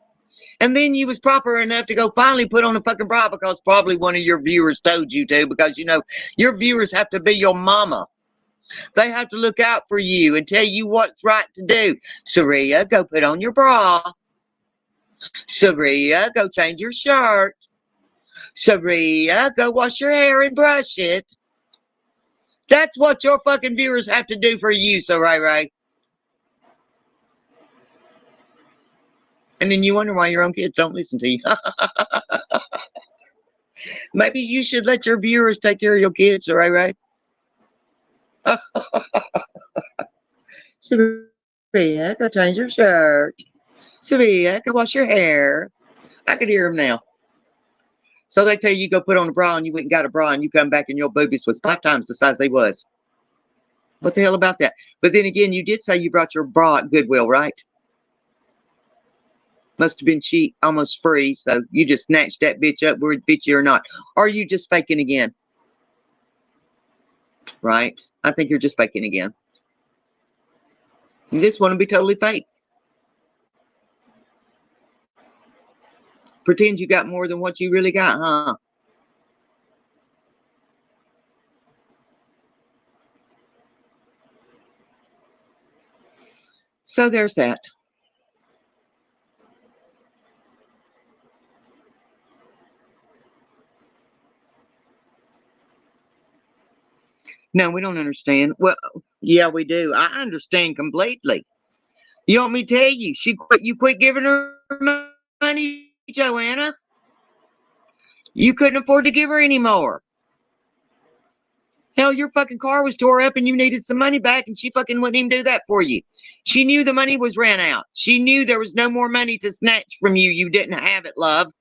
And then you was proper enough to go finally put on a fucking bra because probably one of your viewers told you to, because you know your viewers have to be your mama. They have to look out for you and tell you what's right to do. Saria, go put on your bra. Saria, go change your shirt. Saria, go wash your hair and brush it. That's what your fucking viewers have to do for you, so Ray. And then you wonder why your own kids don't listen to you. Maybe you should let your viewers take care of your kids, so Ray. Saria, go change your shirt. Saria, go wash your hair. I could hear them now. So they tell you go put on a bra and you went and got a bra and you come back and your boobies was 5 times the size they was. What the hell about that? But then again, you did say you brought your bra at Goodwill, right? Must have been cheap, almost free. So you just snatched that bitch up, whether it fit you or not. Or are you just faking again? Right? I think you're just faking again. You just want to be totally fake. Pretend you got more than what you really got, huh? So there's that. No, we don't understand. Well, yeah, we do. I understand completely. You want me to tell you? You quit giving her money, Joanna. You couldn't afford to give her any more. Hell, your fucking car was tore up and you needed some money back, and she fucking wouldn't even do that for you. She knew the money was ran out. She knew there was no more money to snatch from you. You didn't have it, love.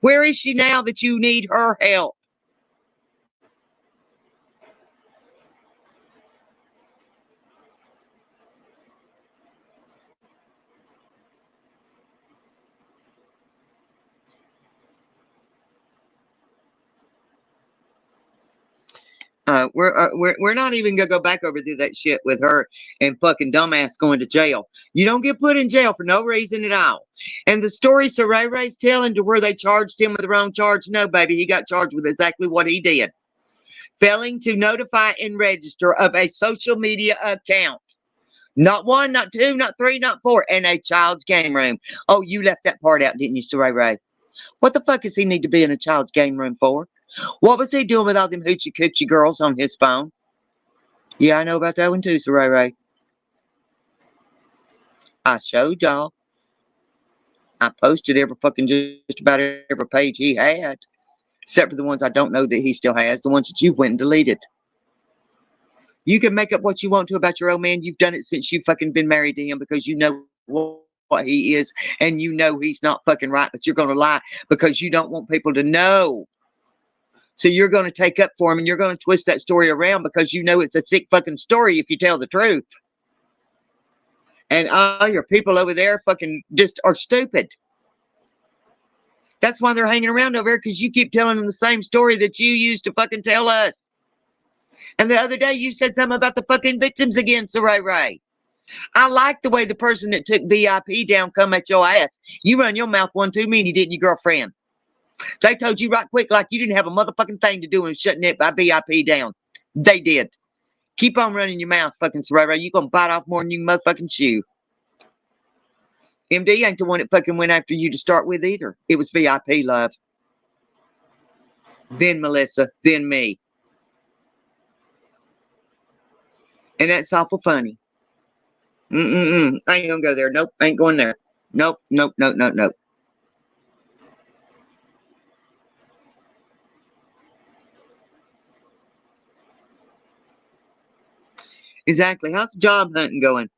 Where is she now that you need her help? We're not even gonna go back over through that shit with her and fucking dumbass going to jail. You don't get put in jail for no reason at all. And the story Saray Ray's telling to where they charged him with the wrong charge, no, baby, he got charged with exactly what he did. Failing to notify and register of a social media account. Not one, not two, not three, not four, in a child's game room. Oh, you left that part out, didn't you, Saray Ray? What the fuck does he need to be in a child's game room for? What was he doing with all them hoochie coochie girls on his phone? Yeah, I know about that one too, Saray Ray. I showed y'all. I posted every fucking just about every page he had, except for the ones I don't know that he still has, the ones that you've went and deleted. You can make up what you want to about your old man. You've done it since you fucking been married to him because you know what he is and you know he's not fucking right, but you're going to lie because you don't want people to know. So you're going to take up for him and you're going to twist that story around because you know it's a sick fucking story if you tell the truth. And all your people over there fucking just are stupid. That's why they're hanging around over there, because you keep telling them the same story that you used to fucking tell us. And the other day you said something about the fucking victims again, Saray Ray. I like the way the person that took VIP down come at your ass. You run your mouth one too many, didn't you, girlfriend? They told you right quick like you didn't have a motherfucking thing to do in shutting it by VIP down. They did. Keep on running your mouth, fucking Saray Ray. You gonna bite off more than you motherfucking chew. MD ain't the one that fucking went after you to start with either. It was VIP, love. Then Melissa, then me. And that's awful funny. I ain't gonna go there. Nope, ain't going there. Nope, nope, nope, nope, nope. Exactly. How's the job hunting going?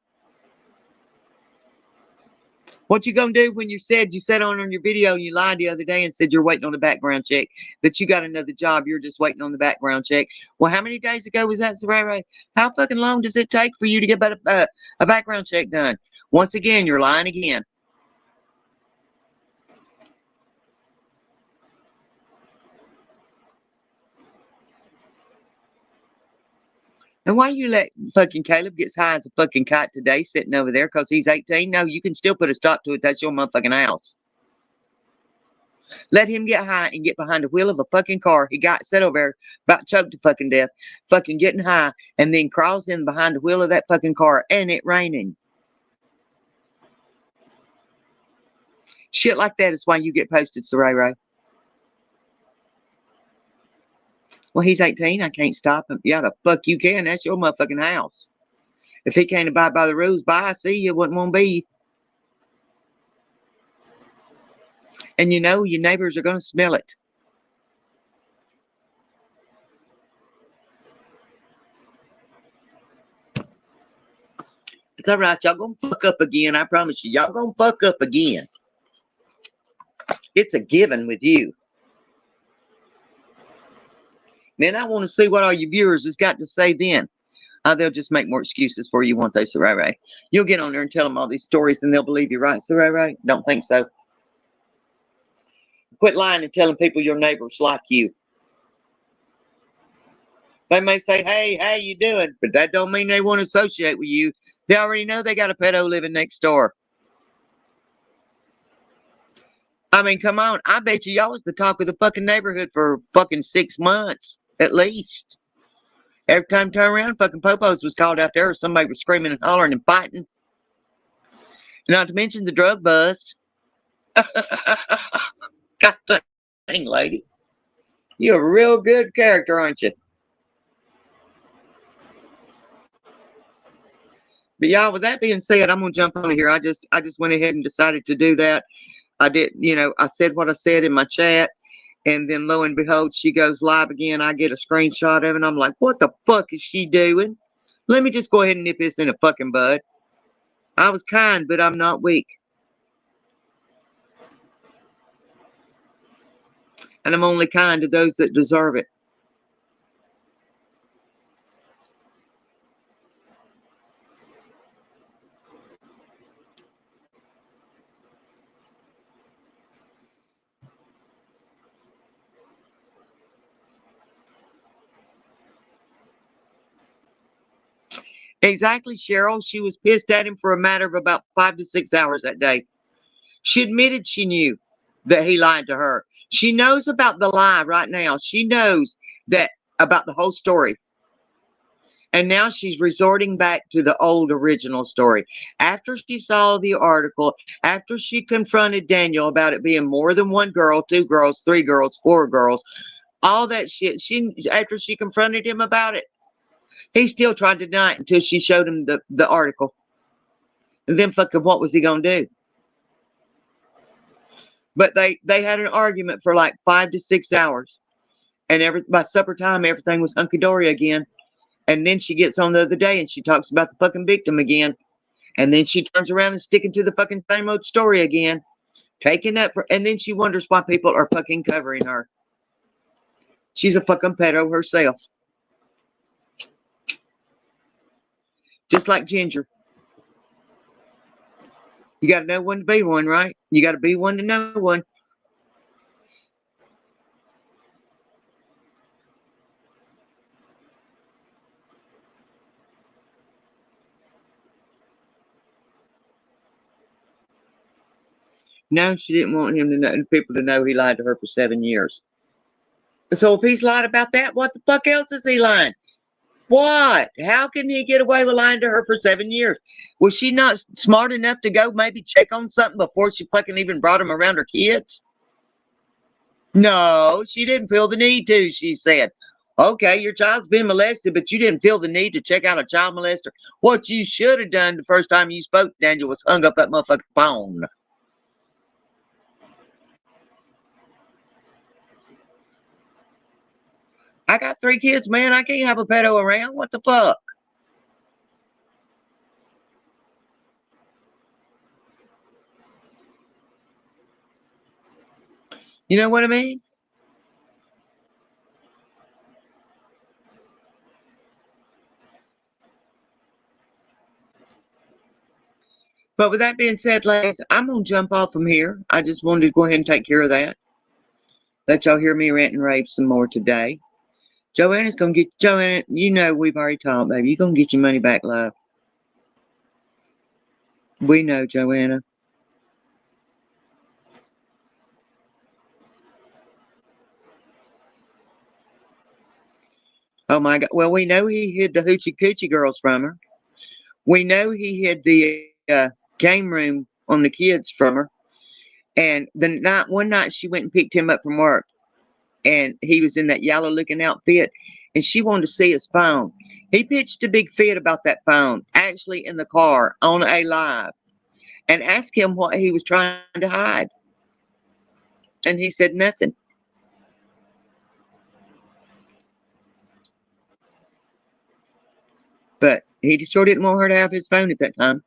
What you gonna do when you said on your video and you lied the other day and said you're waiting on the background check, that you got another job, you're just waiting on the background check? Well, how many days ago was that, Soraya? How fucking long does it take for you to get a background check done? Once again, you're lying again. And why you let fucking Caleb gets high as a fucking kite today sitting over there because he's 18? No, you can still put a stop to it. That's your motherfucking house. Let him get high and get behind the wheel of a fucking car. He got set over there, about choked to fucking death, fucking getting high, and then crawls in behind the wheel of that fucking car, and it raining. Shit like that is why you get posted, Soraya. Well, he's 18. I can't stop him. Yeah, the fuck you can. That's your motherfucking house. If he can't abide by the rules, bye. See you. Wouldn't want to be. And you know, your neighbors are going to smell it. It's all right. Y'all going to fuck up again. I promise you. Y'all going to fuck up again. It's a given with you. Man, I want to see what all your viewers has got to say then. They'll just make more excuses for you, won't they, Soraya? You'll get on there and tell them all these stories and they'll believe you, right, Soraya? Don't think so. Quit lying and telling people your neighbors like you. They may say, hey, how you doing? But that don't mean they want to associate with you. They already know they got a pedo living next door. I mean, come on. I bet you y'all was the talk of the fucking neighborhood for fucking 6 months, at least. Every time I turn around, fucking Popos was called out there or somebody was screaming and hollering and fighting. Not to mention the drug bust. God dang, lady. You're a real good character, aren't you? But y'all, with that being said, I'm gonna jump on here. I just went ahead and decided to do that. I did, I said what I said in my chat, and then lo and behold, she goes live again. I get a screenshot of it, and I'm like, what the fuck is she doing? Let me just go ahead and nip this in the fucking bud. I was kind, but I'm not weak. And I'm only kind to those that deserve it. Exactly, Cheryl. She was pissed at him for a matter of about 5 to 6 hours that day. She admitted she knew that he lied to her. She knows about the lie right now. She knows that about the whole story. And now she's resorting back to the old original story. After she saw the article, after she confronted Daniel about it being more than one girl, 2 girls, 3 girls, 4 girls, all that shit, after she confronted him about it, he still tried to deny it until she showed him the article. And then fucking what was he gonna do? But they had an argument for like 5 to 6 hours. And by supper time, everything was hunky-dory again. And then she gets on the other day and she talks about the fucking victim again. And then she turns around and sticking to the fucking same old story again. Taking up and then she wonders why people are fucking covering her. She's a fucking pedo herself. Just like Ginger. You got to know one to be one, right? You got to be one to know one. No, she didn't want him to know, people to know he lied to her for 7 years. So if he's lied about that, what the fuck else is he lying? What? How can he get away with lying to her for 7 years? Was she not smart enough to go maybe check on something before she fucking even brought him around her kids? No, she didn't feel the need to, she said. Okay, your child's been molested, but you didn't feel the need to check out a child molester. What you should have done the first time you spoke, Daniel, was hung up that motherfucking phone. I got 3 kids, man. I can't have a pedo around. What the fuck? You know what I mean? But with that being said, ladies, I'm going to jump off from here. I just wanted to go ahead and take care of that. Let y'all hear me rant and rave some more today. Joanna's going to get, Joanna, you know we've already talked, baby. You're going to get your money back, love. We know, Joanna. Oh my God. Well, we know he hid the Hoochie Coochie girls from her. We know he hid the game room on the kids from her. And one night she went and picked him up from work, and he was in that yellow looking outfit, and she wanted to see his phone. He pitched a big fit about that phone, actually in the car on a live, and asked him what he was trying to hide. And he said nothing. But he sure didn't want her to have his phone at that time.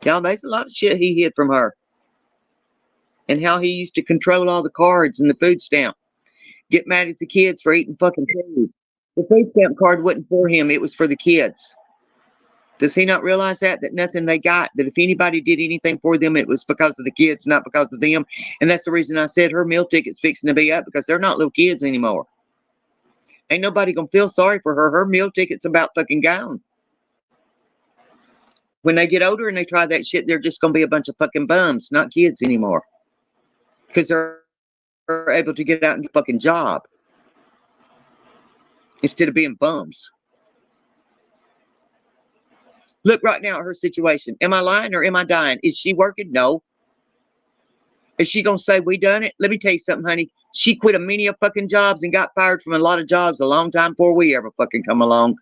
Y'all, there's a lot of shit he hid from her. And how he used to control all the cards and the food stamp. Get mad at the kids for eating fucking food. The food stamp card wasn't for him, it was for the kids. Does he not realize that? That nothing they got, that if anybody did anything for them, it was because of the kids, not because of them. And that's the reason I said her meal ticket's fixing to be up, because they're not little kids anymore. Ain't nobody gonna feel sorry for her. Her meal ticket's about fucking gone. When they get older and they try that shit, they're just gonna be a bunch of fucking bums, not kids anymore. Because they're able to get out and get a fucking job instead of being bums. Look right now at her situation. Am I lying or am I dying? Is she working? No. Is she gonna say we done it? Let me tell you something, honey. She quit a many of fucking jobs and got fired from a lot of jobs a long time before we ever fucking come along.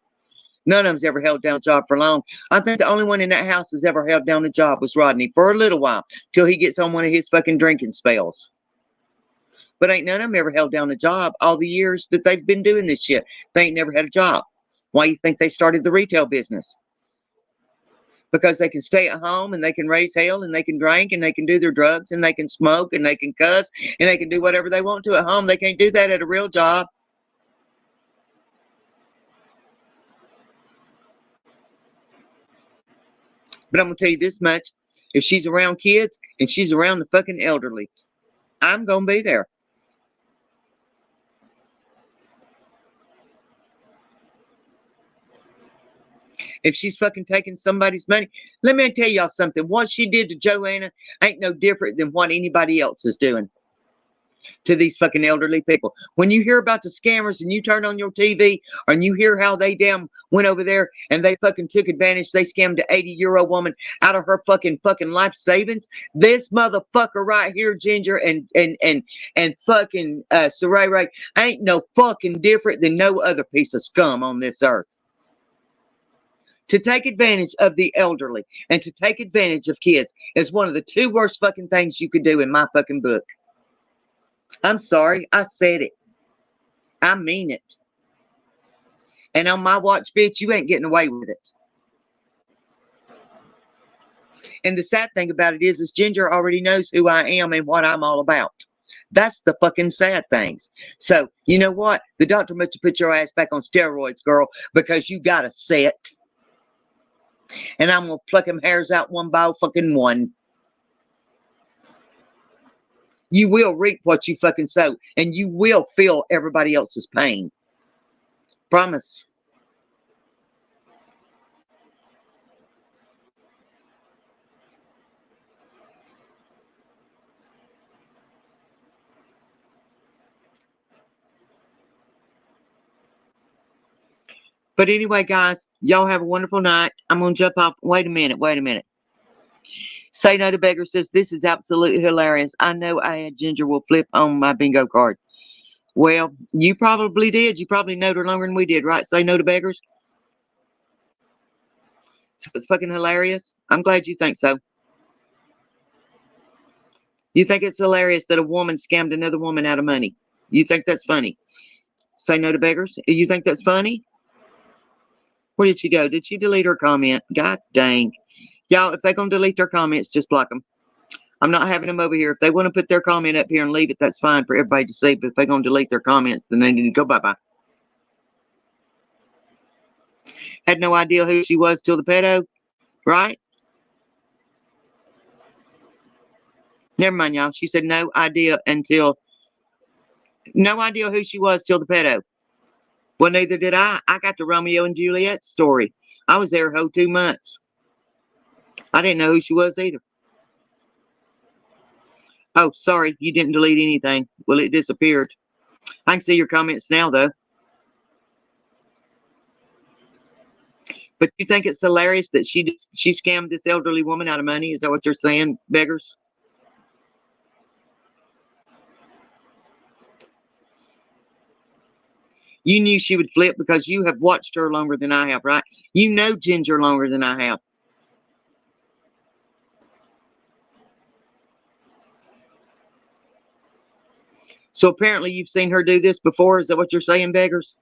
None of them's ever held down a job for long. I think the only one in that house that's ever held down a job was Rodney for a little while till he gets on one of his fucking drinking spells. But ain't none of them ever held down a job all the years that they've been doing this shit. They ain't never had a job. Why you think they started the retail business? Because they can stay at home and they can raise hell and they can drink and they can do their drugs and they can smoke and they can cuss and they can do whatever they want to at home. They can't do that at a real job. But I'm gonna tell you this much: if she's around kids and she's around the fucking elderly, I'm gonna be there. If she's fucking taking somebody's money, let me tell y'all something. What she did to Joanna ain't no different than what anybody else is doing to these fucking elderly people. When you hear about the scammers and you turn on your TV and you hear how they damn went over there and they fucking took advantage, they scammed an 80-year-old woman out of her fucking life savings. This motherfucker right here, Ginger and fucking Saray Ray, ain't no fucking different than no other piece of scum on this earth. To take advantage of the elderly and to take advantage of kids is one of the two worst fucking things you could do in my fucking book. I'm sorry, I said it. I mean it. And on my watch, bitch, you ain't getting away with it. And the sad thing about it is Ginger already knows who I am and what I'm all about. That's the fucking sad things. So, you know what? The doctor must have put your ass back on steroids, girl, because you got a set. And I'm going to pluck them hairs out one by fucking one. You will reap what you fucking sow, and you will feel everybody else's pain. Promise. But anyway, guys, y'all have a wonderful night. I'm going to jump off. Wait a minute. Say No to Beggar says, this is absolutely hilarious. I know I had Ginger will flip on my bingo card. Well, you probably did. You probably knowed her longer than we did, right? Say No to Beggars. So it's fucking hilarious. I'm glad you think so. You think it's hilarious that a woman scammed another woman out of money. You think that's funny? Say No to Beggars. You think that's funny? Where did she go? Did she delete her comment? God dang. Y'all, if they're going to delete their comments, just block them. I'm not having them over here. If they want to put their comment up here and leave it, that's fine for everybody to see. But if they're going to delete their comments, then they need to go bye-bye. Had no idea who she was till the pedo, right? Never mind, y'all. She said no idea who she was till the pedo. Well, neither did I. I got the Romeo and Juliet story. I was there 2 months. I didn't know who she was either. Oh, sorry, you didn't delete anything. Well, it disappeared. I can see your comments now, though. But you think it's hilarious that she scammed this elderly woman out of money? Is that what you're saying, beggars? You knew she would flip because you have watched her longer than I have, right? You know Ginger longer than I have. So apparently you've seen her do this before. Is that what you're saying, beggars?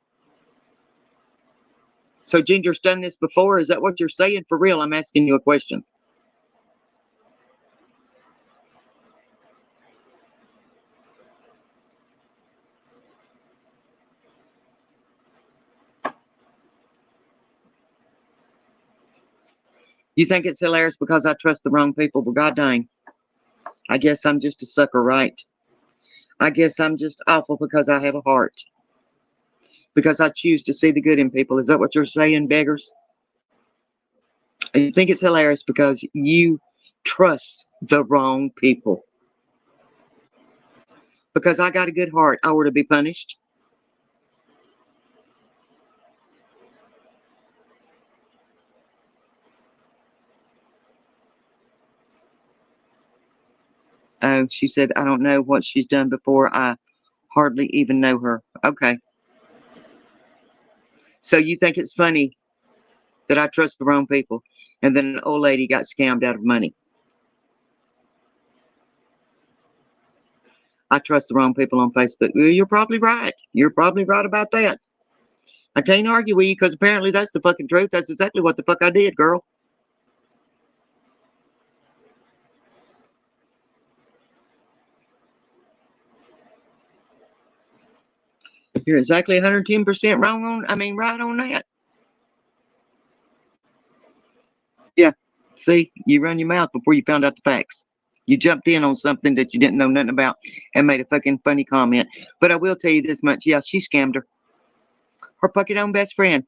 So Ginger's done this before. Is that what you're saying? For real, I'm asking you a question. You think it's hilarious because I trust the wrong people? Well, god dang. I guess I'm just a sucker, right? I guess I'm just awful because I have a heart. Because I choose to see the good in people. Is that what you're saying, beggars? You think it's hilarious because you trust the wrong people. Because I got a good heart, I were to be punished. Oh, she said, I don't know what she's done before. I hardly even know her. Okay. So you think it's funny that I trust the wrong people and then an old lady got scammed out of money? I trust the wrong people on Facebook. Well, you're probably right. You're probably right about that. I can't argue with you because apparently that's the fucking truth. That's exactly what the fuck I did, girl. You're exactly 110% wrong on, right on that. Yeah. See, you run your mouth before you found out the facts. You jumped in on something that you didn't know nothing about and made a fucking funny comment. But I will tell you this much. Yeah, she scammed her. Her fucking own best friend.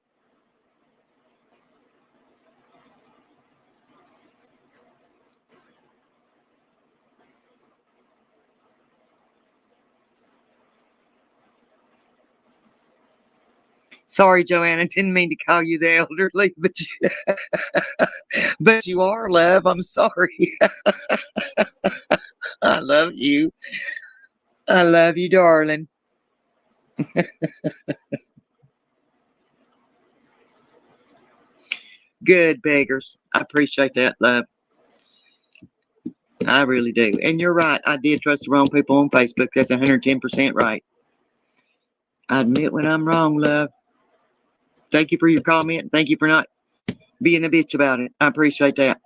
Sorry, Joanna, didn't mean to call you the elderly, but you are, love. I'm sorry. I love you. I love you, darling. Good beggars. I appreciate that, love. I really do. And you're right. I did trust the wrong people on Facebook. That's 110% right. I admit when I'm wrong, love. Thank you for your comment. Thank you for not being a bitch about it. I appreciate that.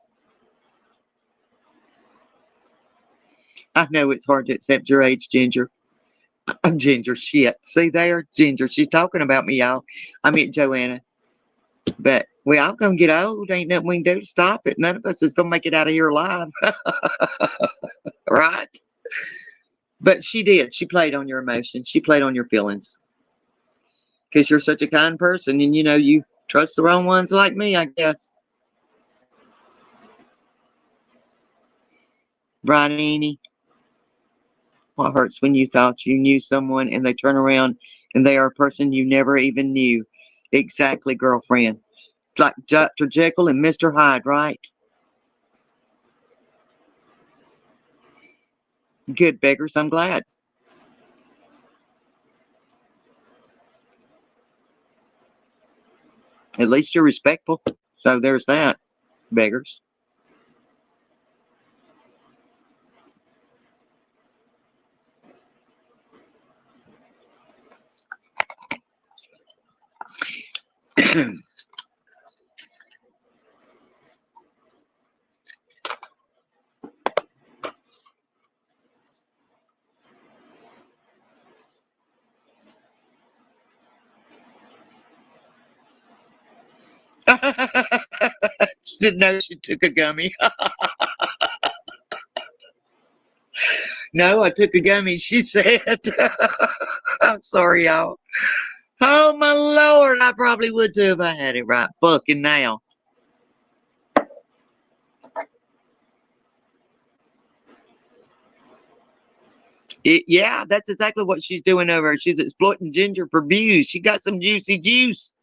I know it's hard to accept your age, Ginger. I'm Ginger. Shit. See there? Ginger. She's talking about me, y'all. I mean, Joanna. But we all gonna get old. Ain't nothing we can do to stop it. None of us is gonna make it out of here alive. Right? But she did. She played on your emotions. She played on your feelings. Because you're such a kind person and you trust the wrong ones like me, I guess. Right, Annie? What hurts when you thought you knew someone and they turn around and they are a person you never even knew? Exactly, girlfriend. Like Dr. Jekyll and Mr. Hyde, right? Good beggars, I'm glad. At least you're respectful. So there's that, beggars. She didn't know she took a gummy. No, I took a gummy, she said. I'm sorry, y'all. Oh, my Lord. I probably would too if I had it right fucking now. Yeah, that's exactly what she's doing over there. She's exploiting Ginger for views. She got some juicy juice.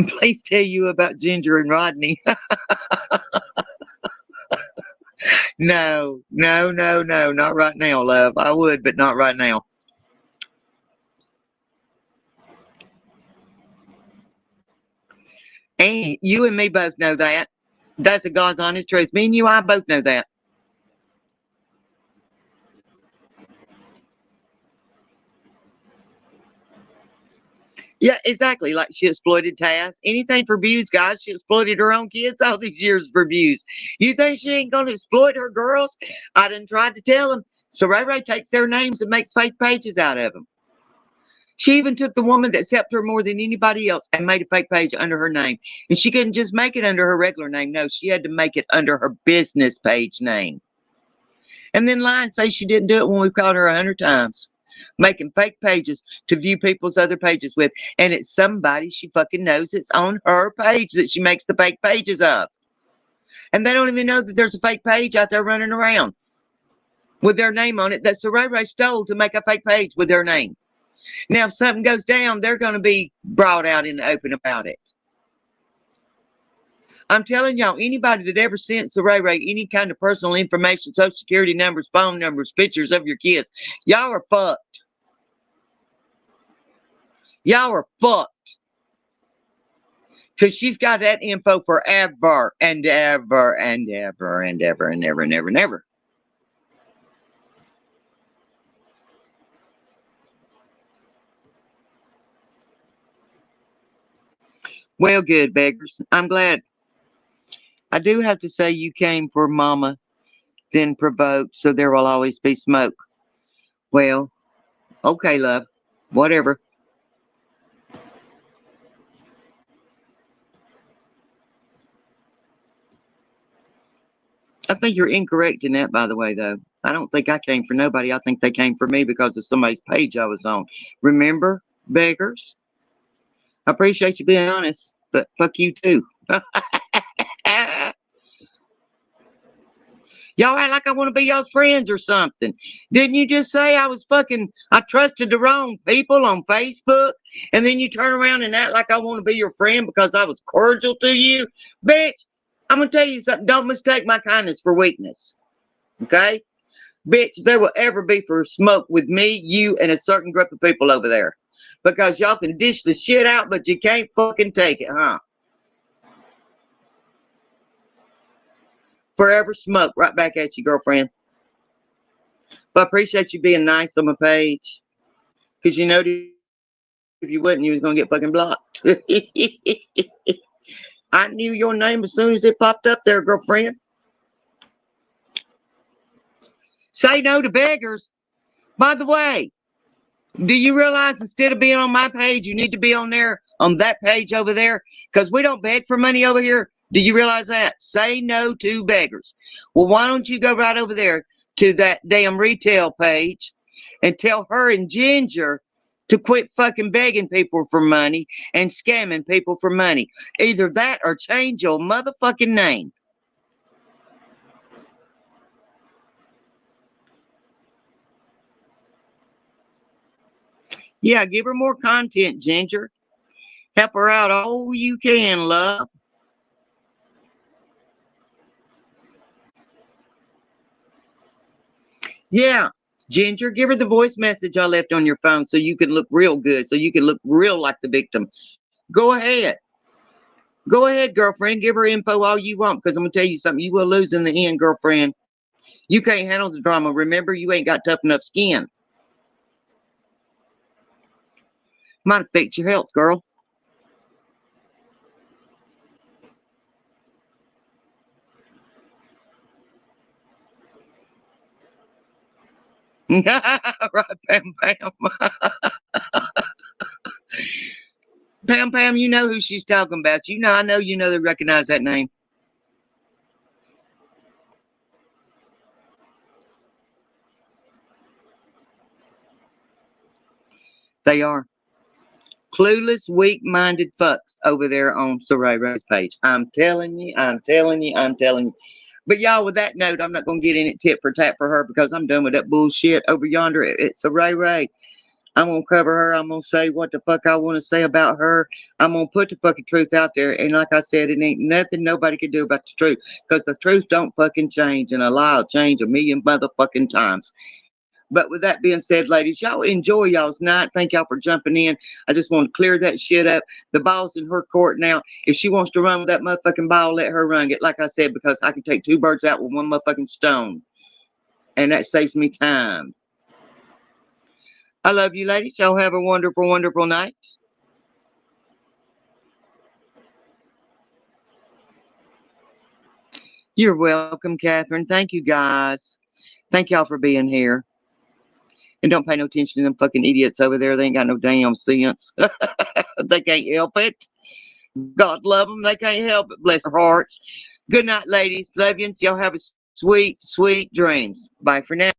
Please tell you about Ginger and Rodney. No, no, no, no, not right now, love. I would, but not right now. And you and me both know that. That's the God's honest truth. Me and you, I both know that. Yeah, exactly. Like she exploited Taz. Anything for views, guys. She exploited her own kids all these years for views. You think she ain't gonna exploit her girls? I done tried to tell them. So Ray Ray takes their names and makes fake pages out of them. She even took the woman that helped her more than anybody else and made a fake page under her name. And she couldn't just make it under her regular name. No, she had to make it under her business page name. And then lie and say she didn't do it when we called her 100 times. Making fake pages to view people's other pages with. And it's somebody she fucking knows it's on her page that she makes the fake pages of. And they don't even know that there's a fake page out there running around with their name on it that Ray Ray stole to make a fake page with their name. Now, if something goes down, they're going to be brought out in the open about it. I'm telling y'all, anybody that ever sent Ray Ray any kind of personal information, social security numbers, phone numbers, pictures of your kids, y'all are fucked. Y'all are fucked. Because she's got that info forever and ever and ever and ever and ever and ever and ever. Well, good, beggars. I'm glad. I do have to say you came for Mama, then provoked, so there will always be smoke. Well, okay, love. Whatever. I think you're incorrect in that, by the way, though. I don't think I came for nobody. I think they came for me because of somebody's page I was on. Remember, beggars? I appreciate you being honest, but fuck you too. Y'all act like I want to be y'all's friends or something. Didn't you just say I trusted the wrong people on Facebook? And then you turn around and act like I want to be your friend because I was cordial to you? Bitch, I'm going to tell you something. Don't mistake my kindness for weakness. Okay? Bitch, there will ever be for smoke with me, you, and a certain group of people over there. Because y'all can dish the shit out, but you can't fucking take it, huh? Forever smoke right back at you, girlfriend. But I appreciate you being nice on my page. Because you know if you wouldn't, you was going to get fucking blocked. I knew your name as soon as it popped up there, girlfriend. Say no to beggars. By the way, do you realize instead of being on my page, you need to be on there, on that page over there? Because we don't beg for money over here. Do you realize that? Say no to beggars. Well, why don't you go right over there to that damn retail page and tell her and Ginger to quit fucking begging people for money and scamming people for money. Either that or change your motherfucking name. Yeah, give her more content, Ginger. Help her out all you can, love. Yeah, Ginger, give her the voice message I left on your phone so you can look real good, so you can look real like the victim. Go ahead. Go ahead, girlfriend. Give her info all you want because I'm going to tell you something. You will lose in the end, girlfriend. You can't handle the drama. Remember, you ain't got tough enough skin. Might affect your health, girl. Right, Pam Pam. Pam Pam, you know who she's talking about. You know, I know you know they recognize that name. They are clueless, weak-minded fucks over there on Saray Ray's page. I'm telling you, I'm telling you, I'm telling you. But y'all, with that note, I'm not gonna get in it tit for tat for her because I'm done with that bullshit over yonder at Saray Ray. I'm gonna cover her. I'm gonna say what the fuck I want to say about her. I'm gonna put the fucking truth out there. And like I said, it ain't nothing nobody can do about the truth because the truth don't fucking change, and a lie will change a million motherfucking times. But with that being said, ladies, y'all enjoy y'all's night. Thank y'all for jumping in. I just want to clear that shit up. The ball's in her court now. If she wants to run with that motherfucking ball, let her run it. Like I said, because I can take two birds out with one motherfucking stone, and that saves me time. I love you, ladies. Y'all have a wonderful, wonderful night. You're welcome, Catherine. Thank you, guys. Thank y'all for being here. And don't pay no attention to them fucking idiots over there. They ain't got no damn sense. They can't help it. God love them. They can't help it. Bless their hearts. Good night, ladies. Love you. Y'all have a sweet, sweet dreams. Bye for now.